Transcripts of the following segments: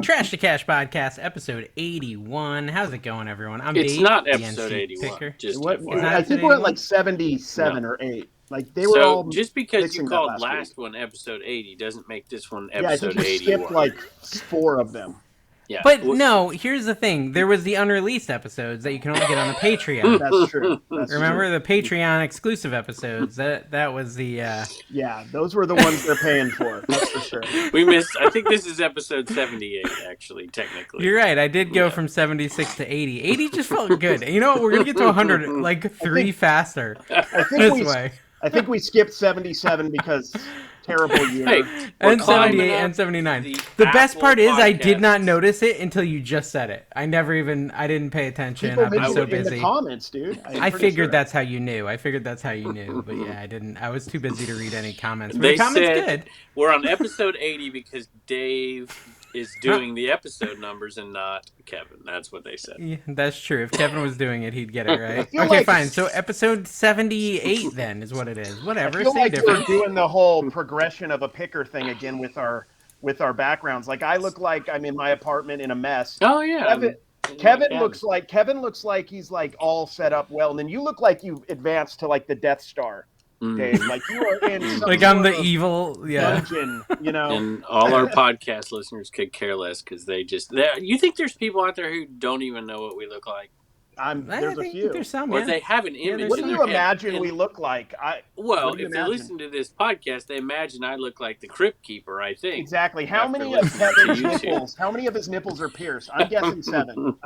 Trash to Cash Podcast, episode 81. How's it going, everyone? I'm It's Dave, not the episode NC 81. picker. Just It's not I think episode we're at 81? like 77 No. or 8. Like they were all just because you fixing that called last last one episode 80 doesn't make this one Yeah, I think episode you 81. skipped like 4 of them. Yeah. But Well, no, here's the thing. There was the unreleased episodes that you can only get on the Patreon. That's true. That's Remember true. the Patreon exclusive episodes? That was the... Yeah, those were the ones they're paying for. That's for sure. we missed. I think this is episode 78, actually, technically. You're right. I did go from 76 to 80. 80 just felt good. You know what? We're going to get to 100 like 3 faster I think we skipped 77 because terrible year. Hey, And we're 78 climbing and up 79. the The best Apple part is I did Podcasts. not notice it until you just said it. I didn't pay attention. People I've been mentioned so it in busy. the comments, dude. I figured that's how you knew. But yeah, I didn't. I was too busy to read any comments. But They the comments said good. we're on episode 80 because Dave is doing the episode numbers and not Kevin. That's what they said. Yeah, that's true. If Kevin was doing it, he'd get it right. feel Okay, like- fine. So episode 78 then is what it is. Whatever. I feel Same like difference. we're doing the whole progression of a picker thing again with our backgrounds. Like I look like I'm in my apartment in a mess. Oh, yeah. Kevin looks like he's like all set up well, and then you look like you advanced to like the Death Star, Dave. Like you are in some Like I'm sort the of evil. Yeah. dungeon, you know. And all our podcast listeners could care less because you think there's people out there who don't even know what we look like? There's a think few. There's some. Or Yeah. they have an image. What do in you their head. imagine And- we look like? Well, what do you if they imagine? listen to this podcast, they imagine I look like the Crypt Keeper, I think. Exactly. How After many of listening to Kevin's YouTube. nipples? How many of his nipples are pierced? I'm guessing 7.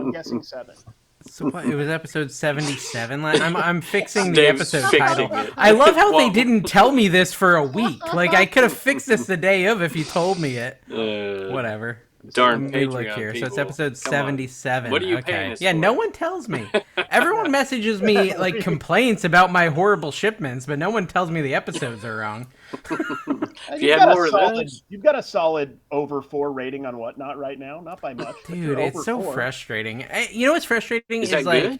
So what, it was episode 77. I'm fixing the Dave's episode fixing title. it. I love how Well- they didn't tell me this for a week. Like I could have fixed this the day of if you told me it. Uh, Whatever. Darn Let me look Patreon here. So it's people. episode Come on. 77. What are you okay. paying us Yeah, for? no one tells me. Everyone messages me like complaints about my horrible shipments, but no one tells me the episodes are wrong. If you had more of those. You've got a solid over 4 rating on Whatnot right now. Not by much. but Dude, you're it's over so 4. frustrating. You know what's frustrating Is that like good?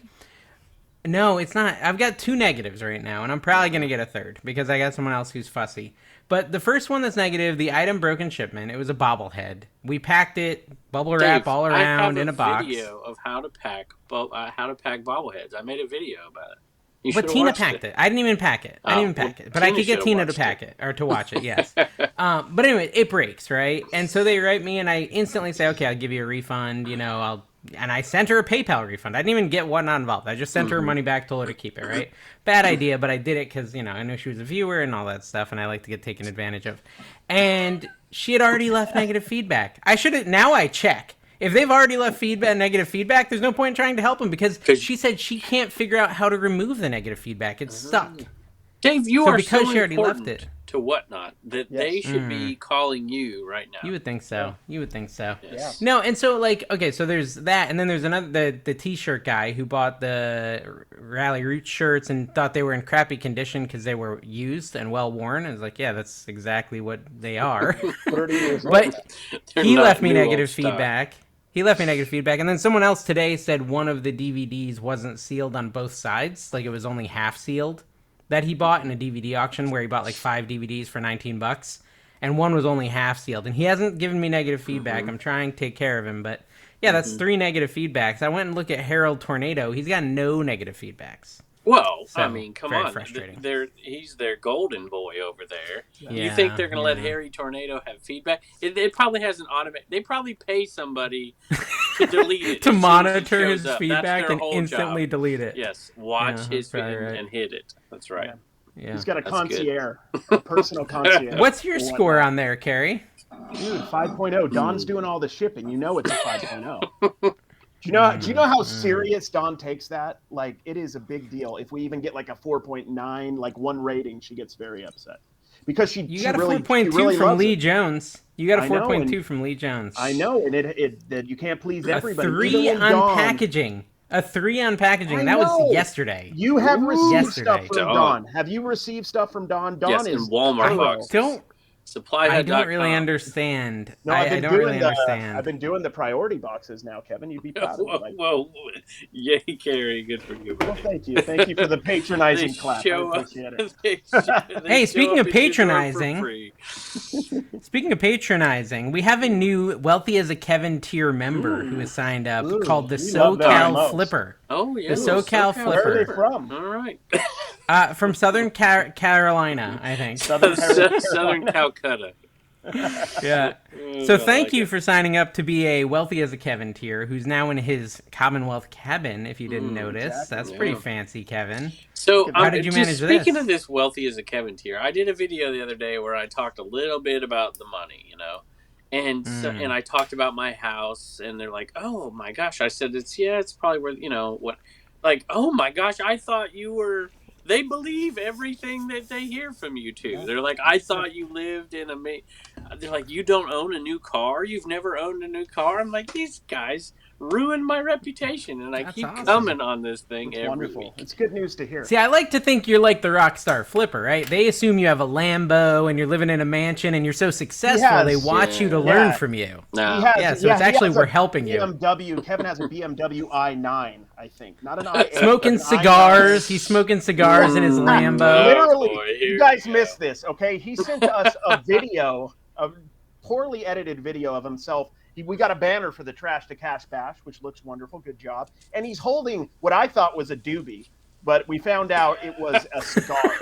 no, it's not. I've got 2 negatives right now, and I'm probably going to get a third because I got someone else who's fussy. But the first one that's negative, the item broke in shipment. It was a bobblehead. We packed it, bubble wrap Dave, all I around have in a box. video of how to pack bobbleheads. I made a video about it. You But should've Tina watched packed it. I didn't even pack it. I didn't even pack it. But I Tina could get should've Tina to watched pack it or to watch it, yes. But anyway, it breaks, right? And so they write me and I instantly say, okay, I'll give you a refund, and I sent her a PayPal refund. I didn't even get Whatnot involved. I just sent her money back, told her to keep it, right? Bad idea, but I did it because, I know she was a viewer and all that stuff, and I like to get taken advantage of. And she had already left negative feedback. Now I check. If they've already left negative feedback, there's no point in trying to help them because she said she can't figure out how to remove the negative feedback. It's stuck. Dave, you So are because so she already important left it. to Whatnot that they should be calling you right now. You would think so. You would think so. Yes. No, and so okay, so there's that, and then there's another the t-shirt guy who bought the Rally Roots shirts and thought they were in crappy condition because they were used and well worn. And I was like, yeah, that's exactly what they are. 30 years old. But They're he not left me new negative old stock. feedback. He left me negative feedback, and then someone else today said one of the DVDs wasn't sealed on both sides, like it was only half sealed. That he bought in a DVD auction where he bought like 5 DVDs for $19, and one was only half sealed. And he hasn't given me negative feedback. I'm trying to take care of him, but yeah, that's 3 negative feedbacks. I went and looked at Harold Tornado. He's got no negative feedbacks. Well, So, I mean, come very on. frustrating. He's their golden boy over there. You Yeah, think they're going to let yeah. Harry Tornado have feedback? It probably has an automatic. They probably pay somebody to delete it To as soon as it monitor shows his up. That's feedback their and whole instantly job. delete it. Yes, watch Yeah, his that's probably feed right. and hit it. That's right. Yeah. He's got a That's good. concierge, a personal concierge. What's your for score Whatnot. on there, Carrie? Dude, 5.0. Don's doing all the shipping. You know it's a 5.0. Do you know how serious Dawn takes that? Like, it is a big deal. If we even get like a 4.9, like 1 rating, she gets very upset because You got a 4.2 really from loves Lee it. Jones. You got a I know, 4.2 and- from Lee Jones. I know, and that you can't please A everybody. 3 Even when on Dawn- packaging. A 3 on packaging. I That know. was yesterday. You have received Yesterday. stuff from Dawn. Dawn. Have you received stuff from Dawn? Dawn Yes, is in Walmart thorough. boxes. Don't I don't really SupplyHut.com. understand. No, I don't really I've understand. been doing the priority boxes now, Kevin. You'd be proud of me. Whoa. Yay, Carrie. Good for you, Well, buddy. thank you. Thank you for the patronizing clap. I show up. appreciate it. They Hey, show speaking up of at your door for patronizing, free. Speaking of patronizing, we have a new Wealthy as a Kevin tier member who has signed up called the we love them the SoCal most. Flipper. Oh, yeah. The SoCal Where are Flipper. they from? All right. From Southern Carolina, I think. Southern Calcutta. Yeah. So thank you for signing up to be a Wealthy as a Kevin tier, who's now in his Commonwealth cabin, if you didn't notice. exactly. That's pretty fancy, Kevin. So, How did you manage speaking this? of this Wealthy as a Kevin tier, I did a video the other day where I talked a little bit about the money, and and I talked about my house, and they're like, "Oh my gosh!" I said, "It's probably worth what." Like, oh my gosh, I thought you were. They believe everything that they hear from you too. Yeah. They're like, I thought you lived in a. They're like, you don't own a new car. You've never owned a new car. I'm like, these guys ruined my reputation, and I keep coming on this thing every week. It's good news to hear. See, I like to think you're like the rock star Flipper, right? They assume you have a Lambo and you're living in a mansion and you're so successful, they watch you to learn from you. No. So it's actually we're helping you. Kevin has a BMW i9, I think. Not an i8. Smoking cigars. He's smoking cigars in his Lambo. Literally, you guys missed this, okay? He sent us a video, a poorly edited video of himself. We got a banner for the Trash to Cash Bash, which looks wonderful. Good job. And he's holding what I thought was a doobie, but we found out it was a cigar.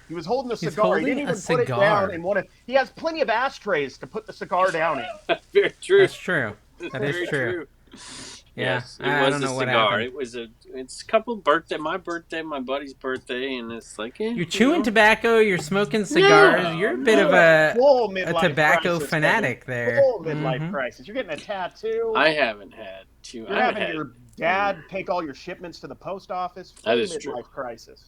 He was holding a cigar. He didn't even put it down in one of. He has plenty of ashtrays to put the cigar down in. Very true. That's true. That is true. Yeah, yes, it was a cigar. It's a couple my birthday, my buddy's birthday, and it's like you're chewing tobacco, you're smoking cigars. You're a bit of a tobacco fanatic there. Full midlife crisis. You're getting a tattoo. I haven't had two. You're having your dad take all your shipments to the post office. That is midlife true. Crisis.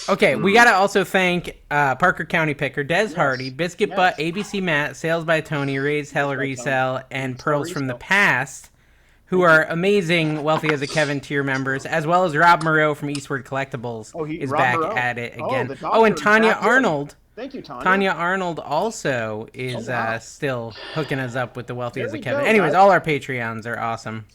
Okay, we gotta also thank Parker County Picker, Des Hardy, Biscuit Butt, ABC Matt, Sales by Tony, Raise Hell Resell, and Pearls from the Past, who are amazing Wealthy as a Kevin tier members, as well as Rob Moreau from Eastward Collectibles is back at it again. And Tanya Arnold. Thank you, Tanya. Tanya Arnold also is still hooking us up with the Wealthy as a Kevin. Anyways, all our Patreons are awesome.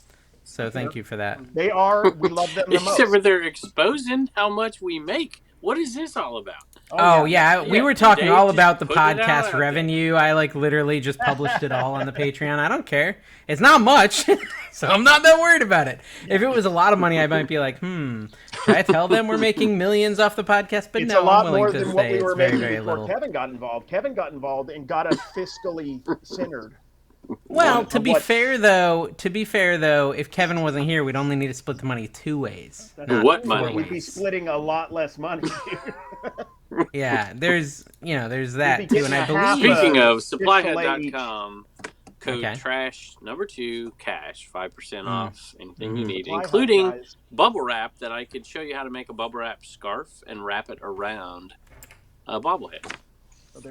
So thank you for that. They are. We love them the most. Except for they're exposing how much we make. What is this all about? Oh yeah, we were talking all about the podcast revenue. I literally just published it all on the Patreon. I don't care. It's not much, so I'm not that worried about it. If it was a lot of money, I might be like, should I tell them we're making millions off the podcast? But it's no, a lot I'm willing more to than say what we were making very before little. Kevin got involved. Kevin got involved and got us fiscally centered. Well, to be fair though, if Kevin wasn't here, we'd only need to split the money 2 ways. What money? We'd be splitting a lot less money. Yeah, there's that too, and I believe. Speaking of, SupplyHut.com, code trash #2 cash 5% off anything you need, including bubble wrap. That I could show you how to make a bubble wrap scarf and wrap it around a bobblehead.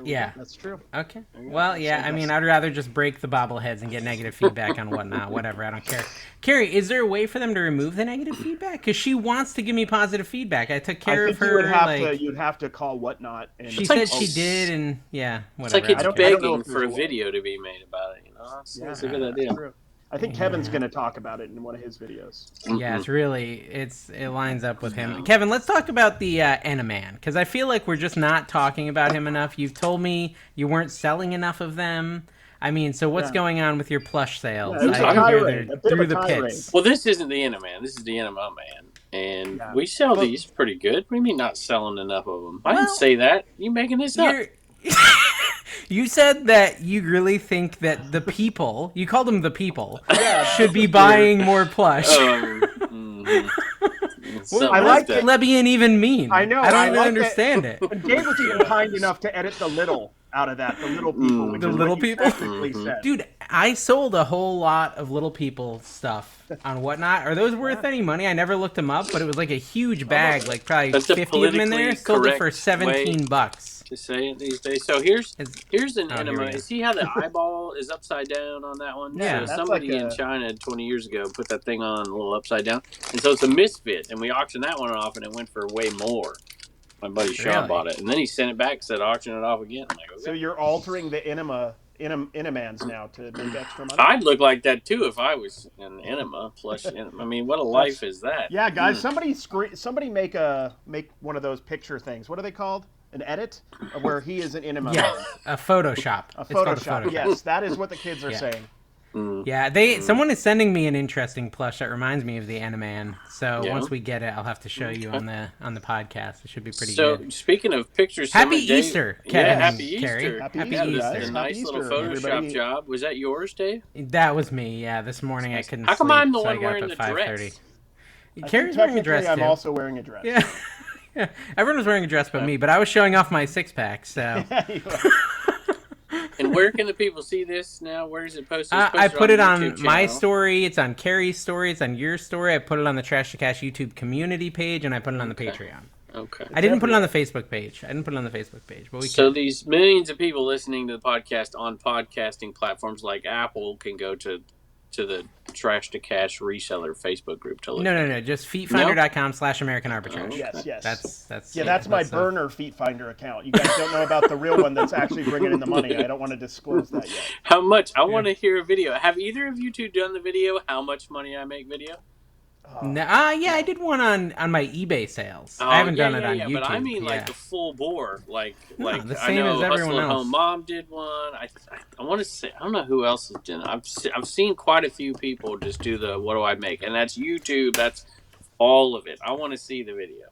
Yeah, that's true. Okay. Well, yeah. I mean, I'd rather just break the bobbleheads and get negative feedback on whatnot. Whatever. I don't care. Carrie, is there a way for them to remove the negative feedback? Because she wants to give me positive feedback. I took care of her. You'd have to call Whatnot. And she said she did, and yeah, whatever. It's like it's begging for a video to be made about it. It's a good idea. True. I think Kevin's going to talk about it in one of his videos. Yeah, it lines up with him. Kevin, let's talk about the enema, because I feel like we're just not talking about him enough. You've told me you weren't selling enough of them. I mean, so what's going on with your plush sales? Yeah, I hear they're through the pits. Well, this isn't the enema, this is the enema man. And we sell these pretty good. What do you mean not selling enough of them? I didn't say that. You making this up? You said that you really think that the people, you called them the people, should be buying more plush. I like that. Lesbian even mean? I know. I don't even understand it. And Dave was even kind enough to edit the little out of that. The little people. The little people? Said. Dude, I sold a whole lot of little people stuff on Whatnot. Are those worth any money? I never looked them up, but it was like a huge bag, like probably 50 of them in there. Sold it for $17. To say it these days. So here's an enema. See how the eyeball is upside down on that one? Yeah. So somebody in China 20 years ago put that thing on a little upside down, and so it's a misfit. And we auctioned that one off, and it went for way more. My buddy Sean Really? bought it, and then he sent it back and said auction it off again. I'm like, okay. So you're altering the enemans now to make extra money? I'd look like that too if I was an enema plush. I mean, what a life is that? Yeah, guys, somebody make one of those picture things. What are they called? An edit where he is an enema. Yes, a Photoshop. A It's called Photoshop. Yes, that is what the kids are saying. Yeah, someone is sending me an interesting plush that reminds me of the Animan. So once we get it, I'll have to show you on the podcast. It should be pretty good. So speaking of pictures, Happy Easter, Kevin. Yeah, happy Carrie. Easter. Happy Happy Easter, Easter. guys. A Happy nice little Easter, Photoshop everybody. job. Was that yours, Dave? That was me. Yeah, this morning I couldn't. How come sleep, I'm the so I one got wearing up the at 5:30. dress? Carrie's wearing a dress I'm too. also wearing a dress. Yeah. Yeah, everyone was wearing a dress but me, but I was showing off my six-pack, so... And where can the people see this now? Where is it posted? I put it on YouTube my channel. story, it's on Carrie's story, it's on your story, I put it on the Trash to Cash YouTube community page, and I put it on the Patreon. Okay. I didn't put it on the Facebook page, but we So these millions of people listening to the podcast on podcasting platforms like Apple can go to the Trash to Cash Reseller Facebook group to look. No, just feetfinder.com/American Arbitrage. Yes. That's my burner Feet Finder account. You guys don't know about the real one that's actually bringing in the money. I don't want to disclose that yet. How much? I want to hear a video. Have either of you two done the video? How much money I make video? No, yeah, I did one on my eBay sales. I haven't done it on YouTube. But I mean, like the full bore, like the I same know as everyone Hustle at else. Home Mom did one. I want to say I don't know who else has done it. I've seen quite a few people just do the what do I make, and that's YouTube. That's all of it. I want to see the video.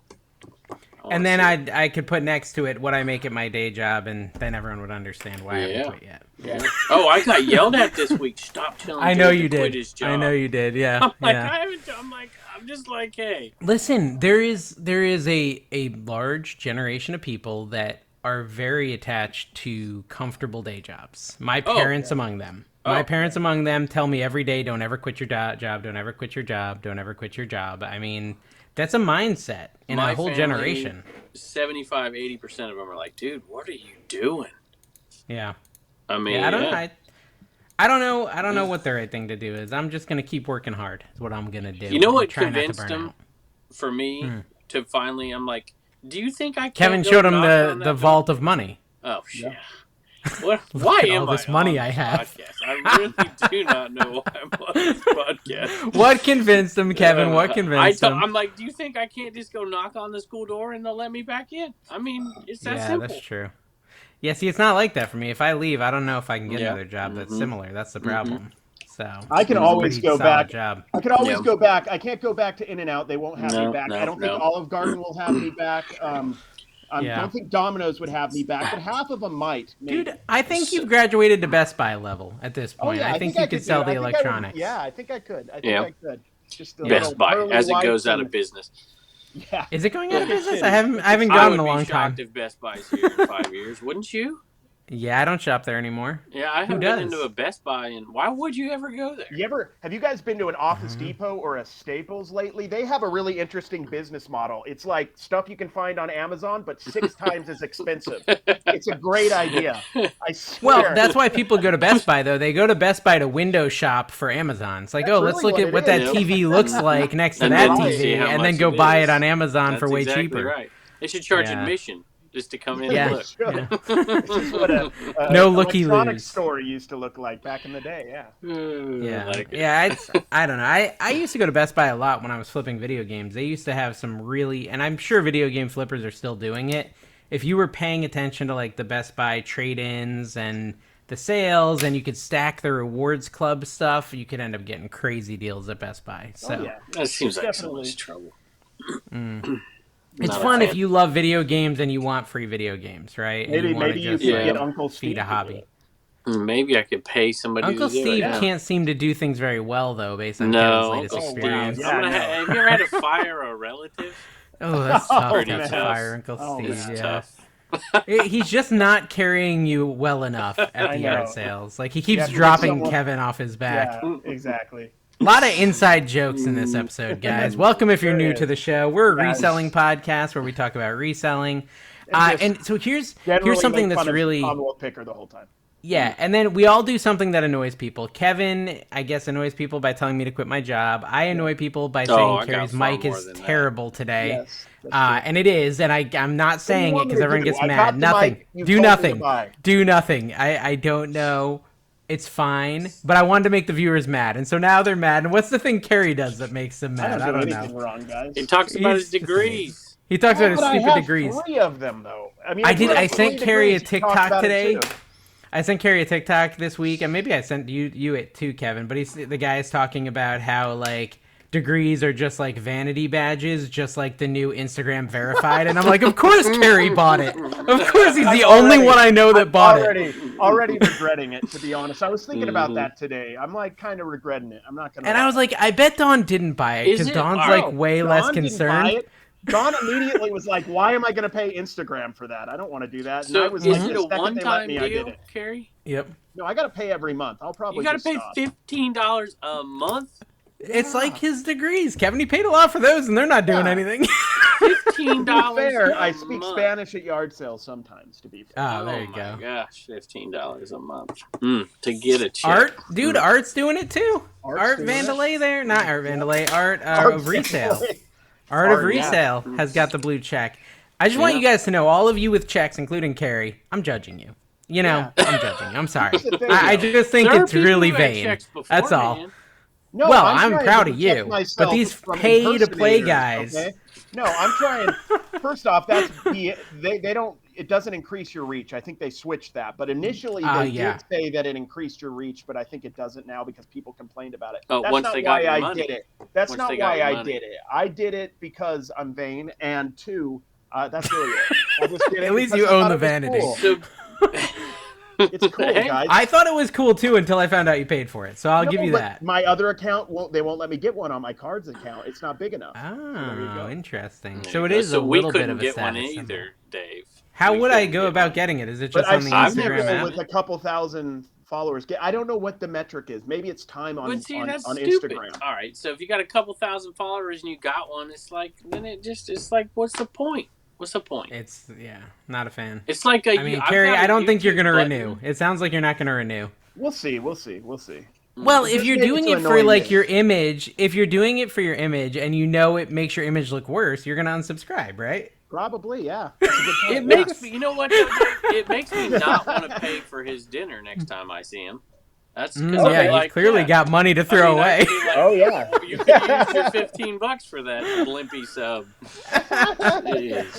And then I could put next to it what I make at my day job, and then everyone would understand why I haven't quit yet. Yeah. Oh, I got yelled at this week. Stop telling I know Dave you to quit did. his job. I know you did. Yeah. I'm like, yeah. I'm just like, hey. Listen, there is a large generation of people that are very attached to comfortable day jobs. My parents among them. My parents among them tell me every day, don't ever quit your job, don't ever quit your job, don't ever quit your job. I mean, that's a mindset in a whole generation. 75-80% of them are like, dude, what are you doing? Yeah. I mean, I don't know what the right thing to do is. I'm just gonna keep working hard. Is what I'm gonna do. You know what Try not to convinced burn them out. for me to finally? I'm like, do you think I can? Kevin showed him the vault of money. Oh shit! What? Why at am all this I money on I this have? podcast? I really do not know why I'm on this podcast. What convinced him, Kevin? What convinced him? I'm like, do you think I can't just go knock on the school door and they'll let me back in? I mean, it's that simple. Yeah, that's true. Yeah, see, it's not like that for me. If I leave, I don't know if I can get another job that's similar. That's the problem. So I can always go back. Job. I can always go back. I can't go back to In-N-Out. They won't have me back. I don't think Olive Garden will have me back. I don't think Domino's would have me back, but half of them might. Maybe. Dude, I think you've graduated to Best Buy level at this point. I think you could sell the electronics. I think I could. I could. Just Best Buy as it goes out of business. Yeah. Is it going out of business? I haven't gone in a long time. I would be shocked if Best Buy's here in 5 years, wouldn't you? Yeah, I don't shop there anymore. Yeah, I haven't been into a Best Buy, and why would you ever go there? Have you guys been to an Office Depot or a Staples lately? They have a really interesting business model. It's like stuff you can find on Amazon, but 6 times as expensive. It's a great idea. I swear. Well, that's why people go to Best Buy, though. They go to Best Buy to window shop for Amazon. It's like, let's look at what that TV looks like next to that TV, and then go buy it on Amazon for way cheaper. Right. They should charge admission. Just to come in and look. This is what a no looky electronics store used to look like back in the day. I don't know. I used to go to Best Buy a lot when I was flipping video games. They used to have some really, and I'm sure video game flippers are still doing it. If you were paying attention to like the Best Buy trade-ins and the sales, and you could stack the rewards club stuff, you could end up getting crazy deals at Best Buy. So that seems like so much trouble. It's fun if you love video games and you want free video games, right? Maybe you could get Uncle Steve feed a hobby. Maybe I could pay somebody Uncle to do Steve it. can't seem to do things very well, though, based on Kevin's latest Uncle experience. Steve. Have you ever had to fire a relative? Oh, that's tough. Pretty to tough. fire Uncle Steve. Tough. He's just not carrying you well enough at the yard sales. Like, he keeps dropping Kevin off his back. Yeah, exactly. A lot of inside jokes in this episode, guys. Welcome if you're new to the show. We're a reselling podcast where we talk about reselling. And so here's something that's really Tom Wolfpicker the whole time. Yeah, and then we all do something that annoys people. Kevin, I guess, annoys people by telling me to quit my job. I annoy people by saying Carrie's mic is terrible today. Yes, and it is, and I'm not saying it because everyone gets mad. Nothing. Do nothing. Do nothing. I don't know. It's fine, but I wanted to make the viewers mad, and so now they're mad. And what's the thing Carrie does that makes them mad? I don't do anything wrong, guys. He talks about his degrees. He talks about his stupid degrees. 3 of them, though. I mean, I sent Carrie a TikTok today. I sent Carrie a TikTok this week, and maybe I sent you it too, Kevin. But the guy is talking about how like degrees are just like vanity badges, just like the new Instagram verified. And I'm like, of course Carrie bought it. Of course he's the only one I know that bought it. Already regretting it, to be honest. I was thinking about that today. I'm like kind of regretting it. I'm not gonna. And I was like, I bet Dawn didn't buy it because Dawn's like way less concerned. Dawn immediately was like, "Why am I going to pay Instagram for that? I don't want to do that." And so I was is like, it a one-time deal, Carrie? Yep. No, I got to pay every month. I'll probably. You got to pay $15 a month. It's like his degrees, Kevin. He paid a lot for those, and they're not doing anything. $15. Fair. I speak Spanish at yard sales sometimes. To be fair. Oh, there you go. Oh my gosh, $15 a month to get a check. Art, dude, Art's doing it too. Art Vandalay there, not Art Vandalay. Art of resale. Art of Resale has got the blue check. I just want you guys to know, all of you with checks, including Carrie, I'm judging you. You know, I'm judging you. I'm sorry. I just think it's really vain. That's all. Man. No, well, I'm proud of you. But these pay-to-play guys... Okay? No, I'm trying... First off, they don't... It doesn't increase your reach. I think they switched that. But initially, they did say that it increased your reach, but I think it doesn't now because people complained about it. Oh, That's once not they got why your money. I did it. That's Once not why I did it. I did it because I'm vain, and 2, that's really it. I just did it At least you own the vanity. Cool. So, it's cool, guys. I thought it was cool, too, until I found out you paid for it. So I'll give you that. My other account, they won't let me get one on my cards account. It's not big enough. Oh, interesting. So it is a we little bit of a get status one symbol. either, Dave. How would I go about getting it? Is it just on the Instagram app? With a couple thousand followers, I don't know what the metric is. Maybe it's time on Instagram. All right, so if you got a couple thousand followers and you got one, it's like it's like, what's the point? What's the point? It's not a fan. It's like Carrie, I don't think you're gonna renew. It sounds like you're not gonna renew. We'll see. Well, if you're doing it for like your image, if you're doing it for your image and you know it makes your image look worse, you're gonna unsubscribe, right? Probably, yeah. That's a good point. It makes me, you know what? It makes me not want to pay for his dinner next time I see him. That's because he's clearly got money to throw away. Oh yeah, you could use your $15 for that Blimpy sub.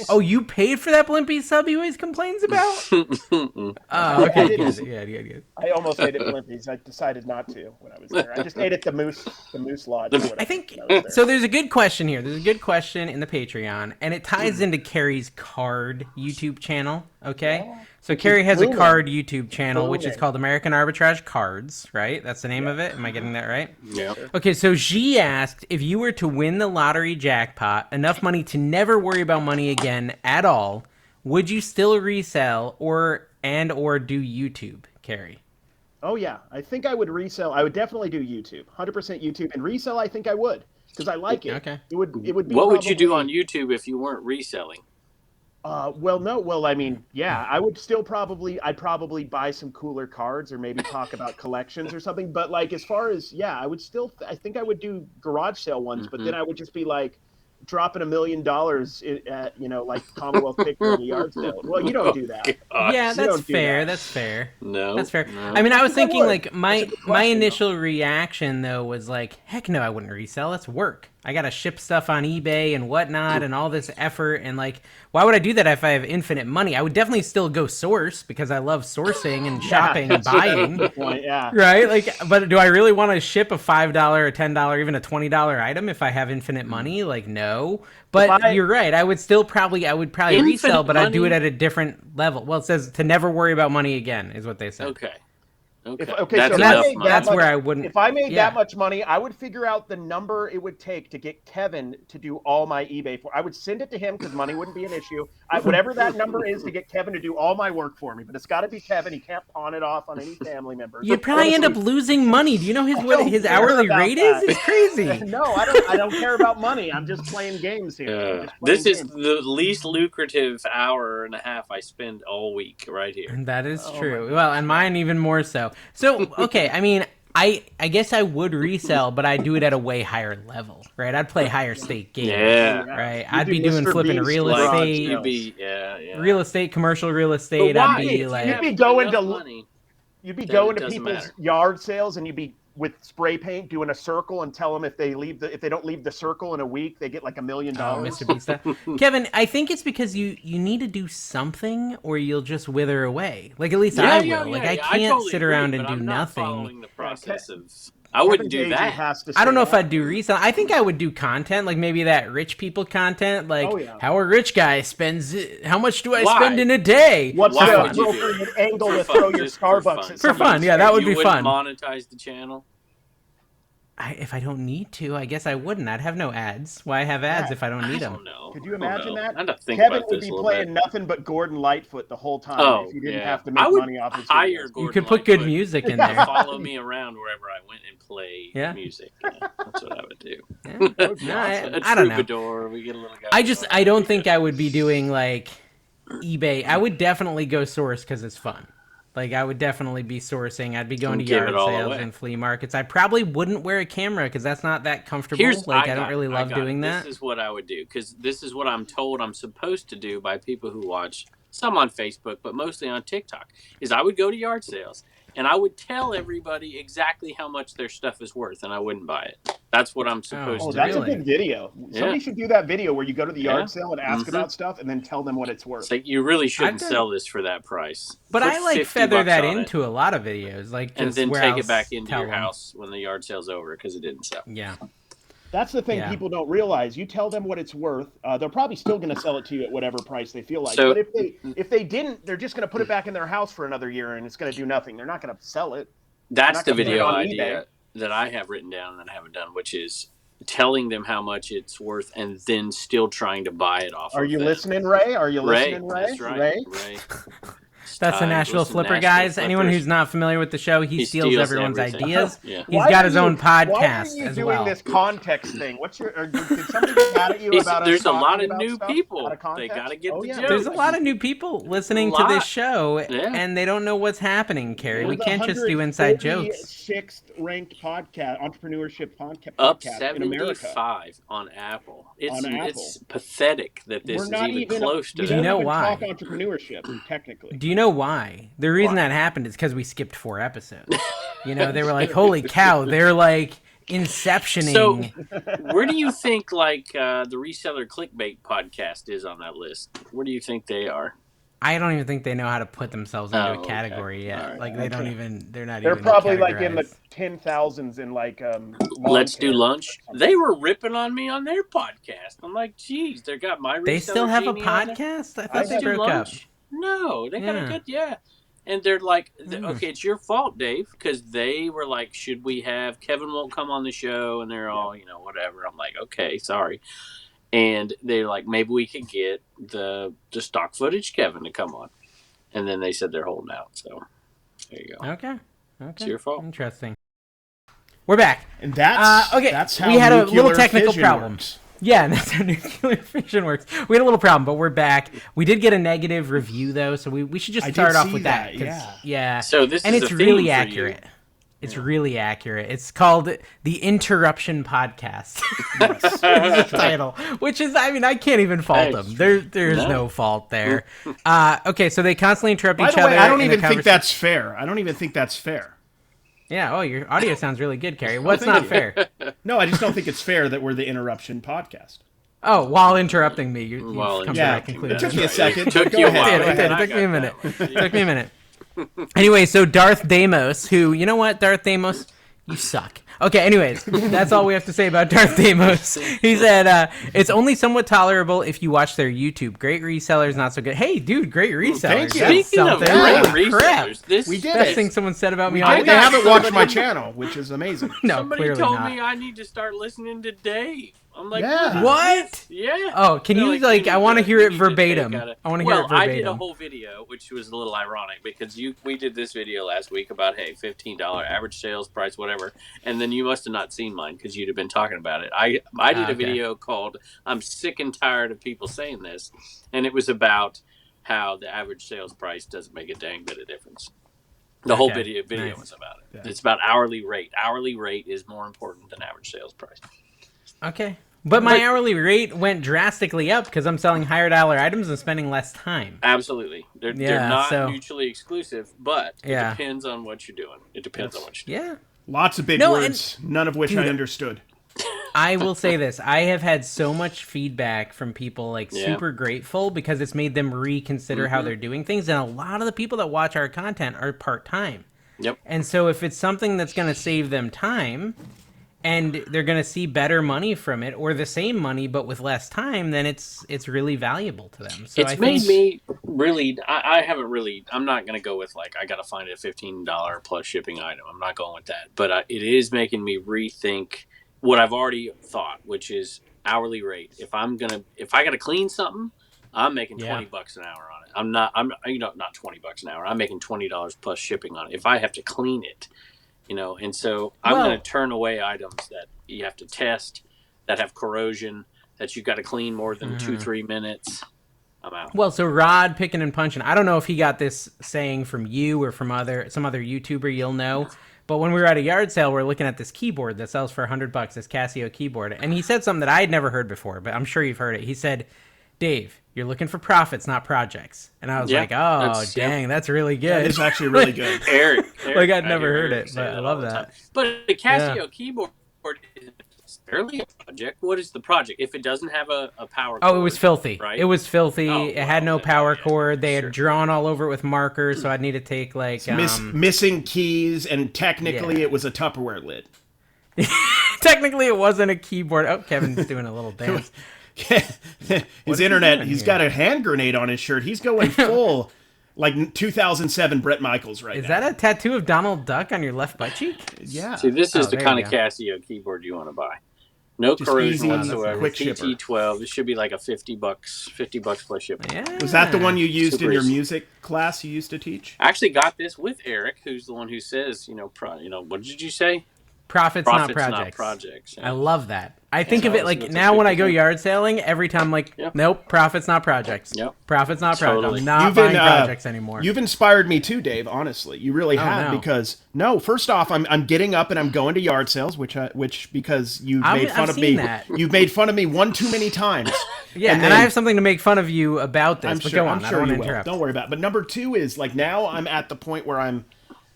Oh, you paid for that Blimpy sub he always complains about? Oh, okay, good. I almost ate it Blimpies. I decided not to when I was there. I just ate at the Moose Lodge. Or I think so. There's a good question here. There's a good question in the Patreon, and it ties into Carrie's card YouTube channel. Okay. Yeah. So Carrie has a card YouTube channel, which is called American Arbitrage Cards, right? That's the name of it. Am I getting that right? Yeah. Okay, so she asked, if you were to win the lottery jackpot, enough money to never worry about money again at all, would you still resell or do YouTube, Carrie? Oh yeah, I think I would resell. I would definitely do YouTube, 100% YouTube, and resell. I think I would because I like it. Okay. It would be. What would you do on YouTube if you weren't reselling? I mean, yeah, I would still I'd probably buy some cooler cards or maybe talk about collections or something. But like, as far as, I would still, I think I would do garage sale ones, but then I would just be like dropping $1 million at, like Commonwealth Picture in the yard sale. Well, you don't do that. Yeah, that's fair. That's fair. No, that's fair. No. I mean, I was thinking like my initial reaction though was like, heck no, I wouldn't resell. That's work. I got to ship stuff on eBay and whatnot and all this effort. And like, why would I do that if I have infinite money? I would definitely still go source because I love sourcing and shopping and buying. Good point, yeah. Right? Like, but do I really want to ship a $5, a $10, even a $20 item if I have infinite money? Like, no. But you're right. I would probably resell, but I'd do it at a different level. Well, it says to never worry about money again is what they said. Okay. Okay, That's enough money. That's where I wouldn't. If I made that much money, I would figure out the number it would take to get Kevin to do all my eBay for. I would send it to him because money wouldn't be an issue. Whatever that number is to get Kevin to do all my work for me, but it's got to be Kevin. He can't pawn it off on any family members. You'd probably end up losing money. Do you know his hourly rate is? It's crazy. No, I don't care about money. I'm just playing games here. This is the least lucrative hour and a half I spend all week right here. That is true. Well, and mine even more so. So, okay, I mean, I guess I would resell, but I'd do it at a way higher level, right? I'd play higher stake games, right? I'd be doing flipping real estate, real estate, commercial real estate. I'd be like, you'd be going to people's yard sales, and you'd be with spray paint doing a circle and tell them if they don't leave the circle in a week, they get like $1 million. Mr. Beast. Kevin, I think it's because you need to do something or you'll just wither away. Like at least I will. I can't totally sit around and do nothing. Following the process of, I wouldn't do that. I don't know if I'd do resell. I think I would do content, like maybe that rich people content, like how a rich guy spends. How much do I spend in a day? What's the appropriate angle to throw your Starbucks? For fun, yeah, that would be fun. Monetize the channel. If I don't need to, I guess I wouldn't. I'd have no ads. Why have ads if I don't need them? I don't know. Could you imagine that? I don't think Kevin would be playing nothing but Gordon Lightfoot the whole time if you didn't have to make money off his videos. You could put good music in there. Follow me around wherever I went and play music. That's what I would do. I don't know. We get a little guy. I don't think I would be doing like eBay. I would definitely go source because it's fun. Like, I would definitely be sourcing. I'd be going to yard sales and flea markets. I probably wouldn't wear a camera because that's not that comfortable. I don't really love doing that. This is what I would do because this is what I'm told I'm supposed to do by people who watch, some on Facebook, but mostly on TikTok, is I would go to yard sales and I would tell everybody exactly how much their stuff is worth and I wouldn't buy it. That's what I'm supposed to do. That's a good video. Somebody should do that video where you go to the yard sale and ask about stuff and then tell them what it's worth. It's like, you really shouldn't sell this for that price. But I like feather that into a lot of videos. Like, and then take it back into your house when the yard sale's over because it didn't sell. Yeah. That's the thing people don't realize. You tell them what it's worth. They're probably still going to sell it to you at whatever price they feel like. So, but if they didn't, they're just going to put it back in their house for another year and it's going to do nothing. They're not going to sell it. That's the video idea that I have written down and I haven't done, which is telling them how much it's worth and then still trying to buy it off. Are you listening, Ray? Are you listening, Ray? That's right. Ray. That's the Nashville Flipper, guys. Anyone who's not familiar with the show, he steals everyone's ideas. He's got his own podcast as well. Why are you doing this context thing? Did somebody get mad at you about There's a lot of new people. They got to get the joke. There's a lot of new people listening to this show, and they don't know what's happening, Carrie. We can't just do inside jokes. 6th ranked entrepreneurship podcast up in America. 75 on Apple. It's pathetic that this is even close to that. Do you know why? Talk entrepreneurship, technically. Do you know why? The reason that happened is because we skipped 4 episodes. They were like, holy cow, they're like inceptioning. So where do you think the Reseller Clickbait podcast is on that list? Where do you think they are? I don't even think they know how to put themselves into a category yet. Right. Like they're not even. They're probably like in the 10,000s in like. Let's do lunch. They were ripping on me on their podcast. I'm like, geez, they got my. They still have a podcast? I thought they broke up. No, they got a good And they're like, okay, it's your fault, Dave, because they were like, should we have Kevin won't come on the show, and they're all whatever. I'm like, okay, sorry. And they're like, maybe we could get the stock footage Kevin to come on. And then they said they're holding out. So there you go. Okay. It's your fault. Interesting. We're back. And that's okay. That's how we had a little technical problem. Works. Yeah, and that's how nuclear fission works. We had a little problem, but we're back. We did get a negative review though, so we should just start off with that. Yeah. So this and is it's really accurate. It's really accurate. It's called The Interruption Podcast. Yes. Is the title, which is, I can't even fault them. There's no fault there. Okay, so they constantly interrupt each other. By the way, I don't even think that's fair. Yeah, your audio sounds really good, Carrie. What's not fair? No, I just don't think it's fair that we're the Interruption Podcast. Oh, while interrupting me, you've come to that conclusion. It took me a second. It took me a minute. Anyway, so Darth Deimos, who, you know what, Darth Deimos, You suck. Okay, anyways, that's all we have to say about Darth Deimos. He said, it's only somewhat tolerable if you watch their YouTube. Great resellers, not so good. Hey, dude, great resellers. thank you. That's Speaking of something. great Holy crap. resellers, We did Best it. thing someone said about me They all week. haven't watched my channel, which is amazing. No, somebody clearly told not. me I need to start listening to Dave. I'm like, Yeah. What? Yeah. Oh, can They're you, you like, need I want to hear you it need to verbatim. take out I want to hear it Well, I did a verbatim. whole video, which was a little ironic because we did this video last week about, hey, $15 average sales price, whatever. And then you must have not seen mine because you'd have been talking about it. I did a video called I'm Sick and Tired of People Saying This. And it was about how the average sales price doesn't make a dang bit of difference. The whole video nice. was about it. Yeah. It's about hourly rate. Hourly rate is more important than average sales price. Okay. But my hourly rate went drastically up because I'm selling higher dollar items and spending less time. Absolutely. They're not mutually exclusive, but it depends on what you're doing. It depends on what you're doing. Yeah. Lots of big words, none of which I understood. I will say this. I have had so much feedback from people, like, super grateful because it's made them reconsider how they're doing things. And a lot of the people that watch our content are part-time. Yep. And so if it's something that's going to save them time and they're going to see better money from it or the same money but with less time, then it's really valuable to them. So it's made me really, I haven't really, I'm not going to go with like, I got to find a $15 plus shipping item. I'm not going with that. But it is making me rethink what I've already thought, which is hourly rate. If I got to clean something, I'm making $20 an hour on it. I'm not $20 an hour. I'm making $20 plus shipping on it. If I have to clean it, and so I'm going to turn away items that you have to test, that have corrosion, that you've got to clean more than 2-3 minutes. I'm out. Well, so Rod Picking and Punching, I don't know if he got this saying from you or from some other YouTuber you'll know, but when we were at a yard sale, we're looking at this keyboard that sells for $100, this Casio keyboard, and he said something that I had never heard before, but I'm sure you've heard it. He said, Dave, you're looking for profits, not projects. And I was like, oh, dang, that's really good. It's actually really good. Eric like, I'd never heard it, but I love that. But the Casio keyboard is necessarily a project. What is the project? If it doesn't have a power cord. Oh, it was filthy. Right? It was filthy. Oh, it had no power cord. They had Sure. drawn all over it with markers, so I'd need to take, like... missing keys, and technically it was a Tupperware lid. Technically, it wasn't a keyboard. Oh, Kevin's doing a little dance. His internet, he's got a hand grenade on his shirt. He's going full, like 2007 Bret Michaels right now. Is that a tattoo of Donald Duck on your left butt cheek? Yeah. See, this is the there kind you of go. Casio keyboard you want to buy. No Just corrosion easy, whatsoever. quick shipper. TT12. It should be like a $50 plus shipping. Yeah. Was that the one you used Super in your easy. music class you used to teach? I actually got this with Eric, who's the one who says, what did you say? Profits, not projects. Yeah. I love that. I think of so it like it's now a when I go 50%. yard selling, every time I'm like, Yep. nope, profits, not projects. Yep. Profits, not projects. Totally. I'm not You've buying been, projects anymore. You've inspired me too, Dave. Honestly, you really have. no. Because first off, I'm getting up and I'm going to yard sales, which because you made fun I've of seen me. that. You've made fun of me one too many times. Yeah, and then- I have something to make fun of you about this. I'm but sure, go on. I'm I sure don't want you to will. interrupt. Don't worry about it. But number two is like now I'm at the point where I'm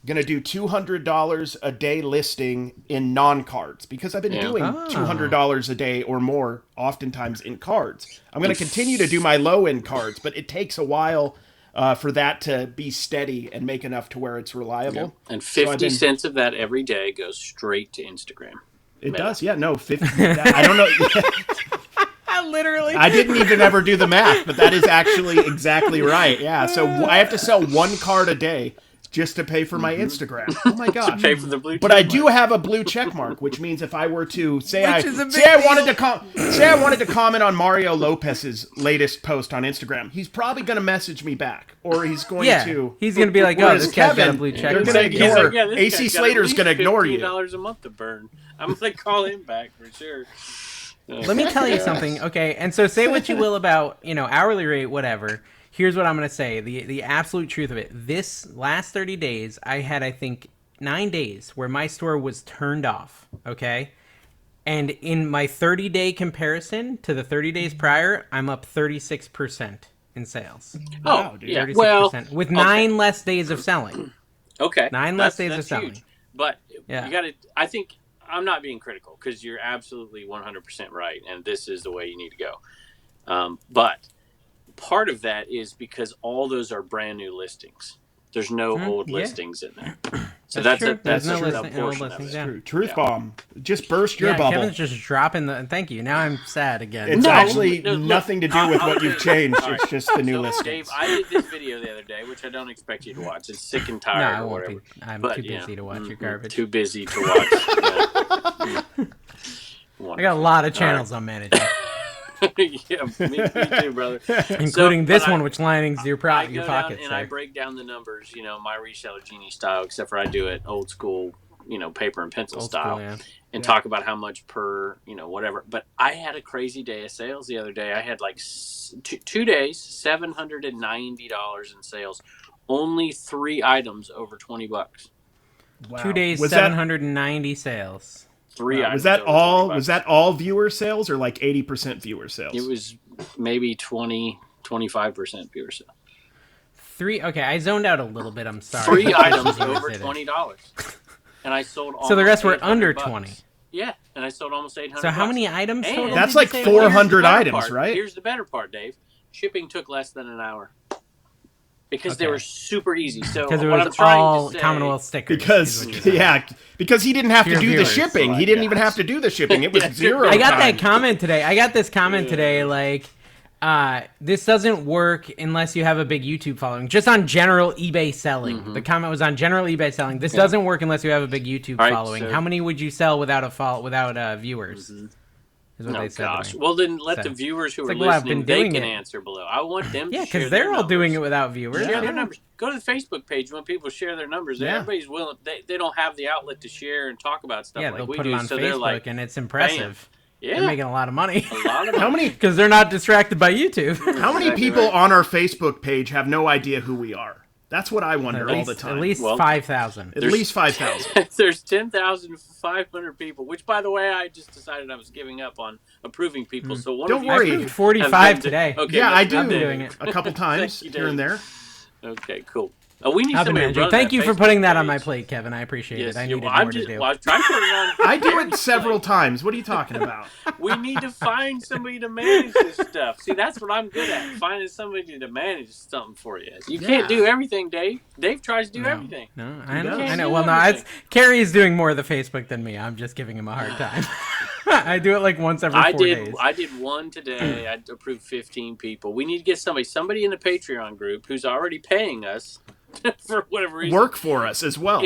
gonna do $200 a day listing in non-cards because I've been doing $200 a day or more, oftentimes in cards. I'm gonna continue to do my low-end cards, but it takes a while for that to be steady and make enough to where it's reliable. And 50 cents of that every day goes straight to Instagram. It does, yeah. No, 50. I don't know. Literally. I didn't even ever do the math, but that is actually exactly right. Yeah, so I have to sell one card a day just to pay for my Instagram. Oh my gosh! Pay for the blue But I do have a blue check mark, which means if I were to say I wanted to comment on Mario Lopez's latest post on Instagram, he's probably going to message me back, or he's going to. He's going to be like, oh, Whereas this guy's got a Kevin, blue check. they're going to ignore. AC Slater's Slater's going to ignore you. $15 a month to burn. I'm going to call him back for sure. Let me tell you something, okay? And so say what you will about, hourly rate, whatever. Here's what I'm going to say. The absolute truth of it. This last 30 days, I had, I think, 9 days where my store was turned off, okay? And in my 30-day comparison to the 30 days prior, I'm up 36% in sales. Oh, dude. yeah. 36%. Well, with 9 less days of selling. Okay. 9 less days of that's selling. huge. But Yeah. you got to, I think, I'm not being critical because you're absolutely 100% right. And this is the way you need to go. But part of that is because all those are brand new listings. There's no old listings in there. So That's that's true. There's no a listening- no portion of listenings, it. yeah. True. Truth bomb. Just burst your Yeah, bubble. Kevin's just dropping the. Thank you. Now I'm sad again. It's No, actually no, look, nothing to do with what you've changed. All right. It's just the new So, listings. Dave, I did this video the other day, which I don't expect you to watch. It's sick and No, tired I or won't whatever. be. I'm But, too yeah. busy to watch your garbage. Too busy to watch. I got a lot of channels I'm managing, Yeah, me too, brother. including this but one, which linings your I your go down pockets. and I break down the numbers, my Reseller Genie style, except for I do it old school, paper and pencil Old style, school, yeah. and talk about how much per, whatever. But I had a crazy day of sales the other day. I had like 2 days, $790 in sales, only 3 items over $20. Wow. 2 days, Was 790 sales. 3 items. Was that over all? $20. Was that all viewer sales or like 80% viewer sales? It was maybe 25% viewer sales. 3. Okay, I zoned out a little bit. I'm sorry. 3 items I over did it. $20, and I sold. So the rest were almost under 800 20. bucks. Yeah, and I sold almost 800. So how many items And- total? That's did you like say? 400 better items, part. right? Here's the better part, Dave. Shipping took less than an hour because they Okay. were super easy. So Because it what I'm was trying all to say, Commonwealth stickers. is Because what you're saying. because he didn't have to Your do the viewers, shipping. so I He didn't even guess. have to do the shipping. It was Yeah, zero. I got time. that comment today. I got this comment today, like, this doesn't work unless you have a big YouTube following. Just on general eBay selling. The comment was on general eBay selling. This doesn't work unless you have a big YouTube All right, following. so- How many would you sell without viewers? Is what Oh they said. gosh! To me. Well, then let So- the viewers who It's are like, well, I've listening been they doing can it. answer below. I want them to Yeah, share because their they're all doing it numbers. without viewers. Share Yeah. their numbers. Go to the Facebook page when people share their numbers. Yeah. Everybody's willing. They don't have the outlet to share and talk about stuff Yeah, like they'll we put do. it on So they're Facebook, like, and it's impressive. yeah, They're making a lot of money a lot of How money. many because they're not distracted by YouTube. how many Exactly people right. on our Facebook page have no idea who we are? That's what I wonder at all the least, time. at least Well, 5,000. At least 5,000. There's 10,500 people. Which, by the way, I just decided I was giving up on approving people. So one Don't of you worry. I Have proved 45 today. Okay, Yeah, let's I do do. I've been that. doing it. A couple times Thank you, here and Dave. there. Okay, cool. Oh, we need I've been somebody to managing. run Thank that you for Facebook putting that on my page. plate, Kevin. I appreciate Yes, it. I yeah, needed well, more I'm to just, do. well, I was trying to put it on. I do it several times. What are you talking about? We need to find somebody to manage this stuff. See, that's what I'm good at. Finding somebody to manage something for you. You can't do everything, Dave. Dave tries to do everything. No, I know. does. I know. Do Well, no, everything. Carrie is doing more of the Facebook than me. I'm just giving him a hard time. I do it like once every 4 days. I did one today. I approved 15 people. We need to get somebody in the Patreon group who's already paying us for whatever reason. Work for us as well.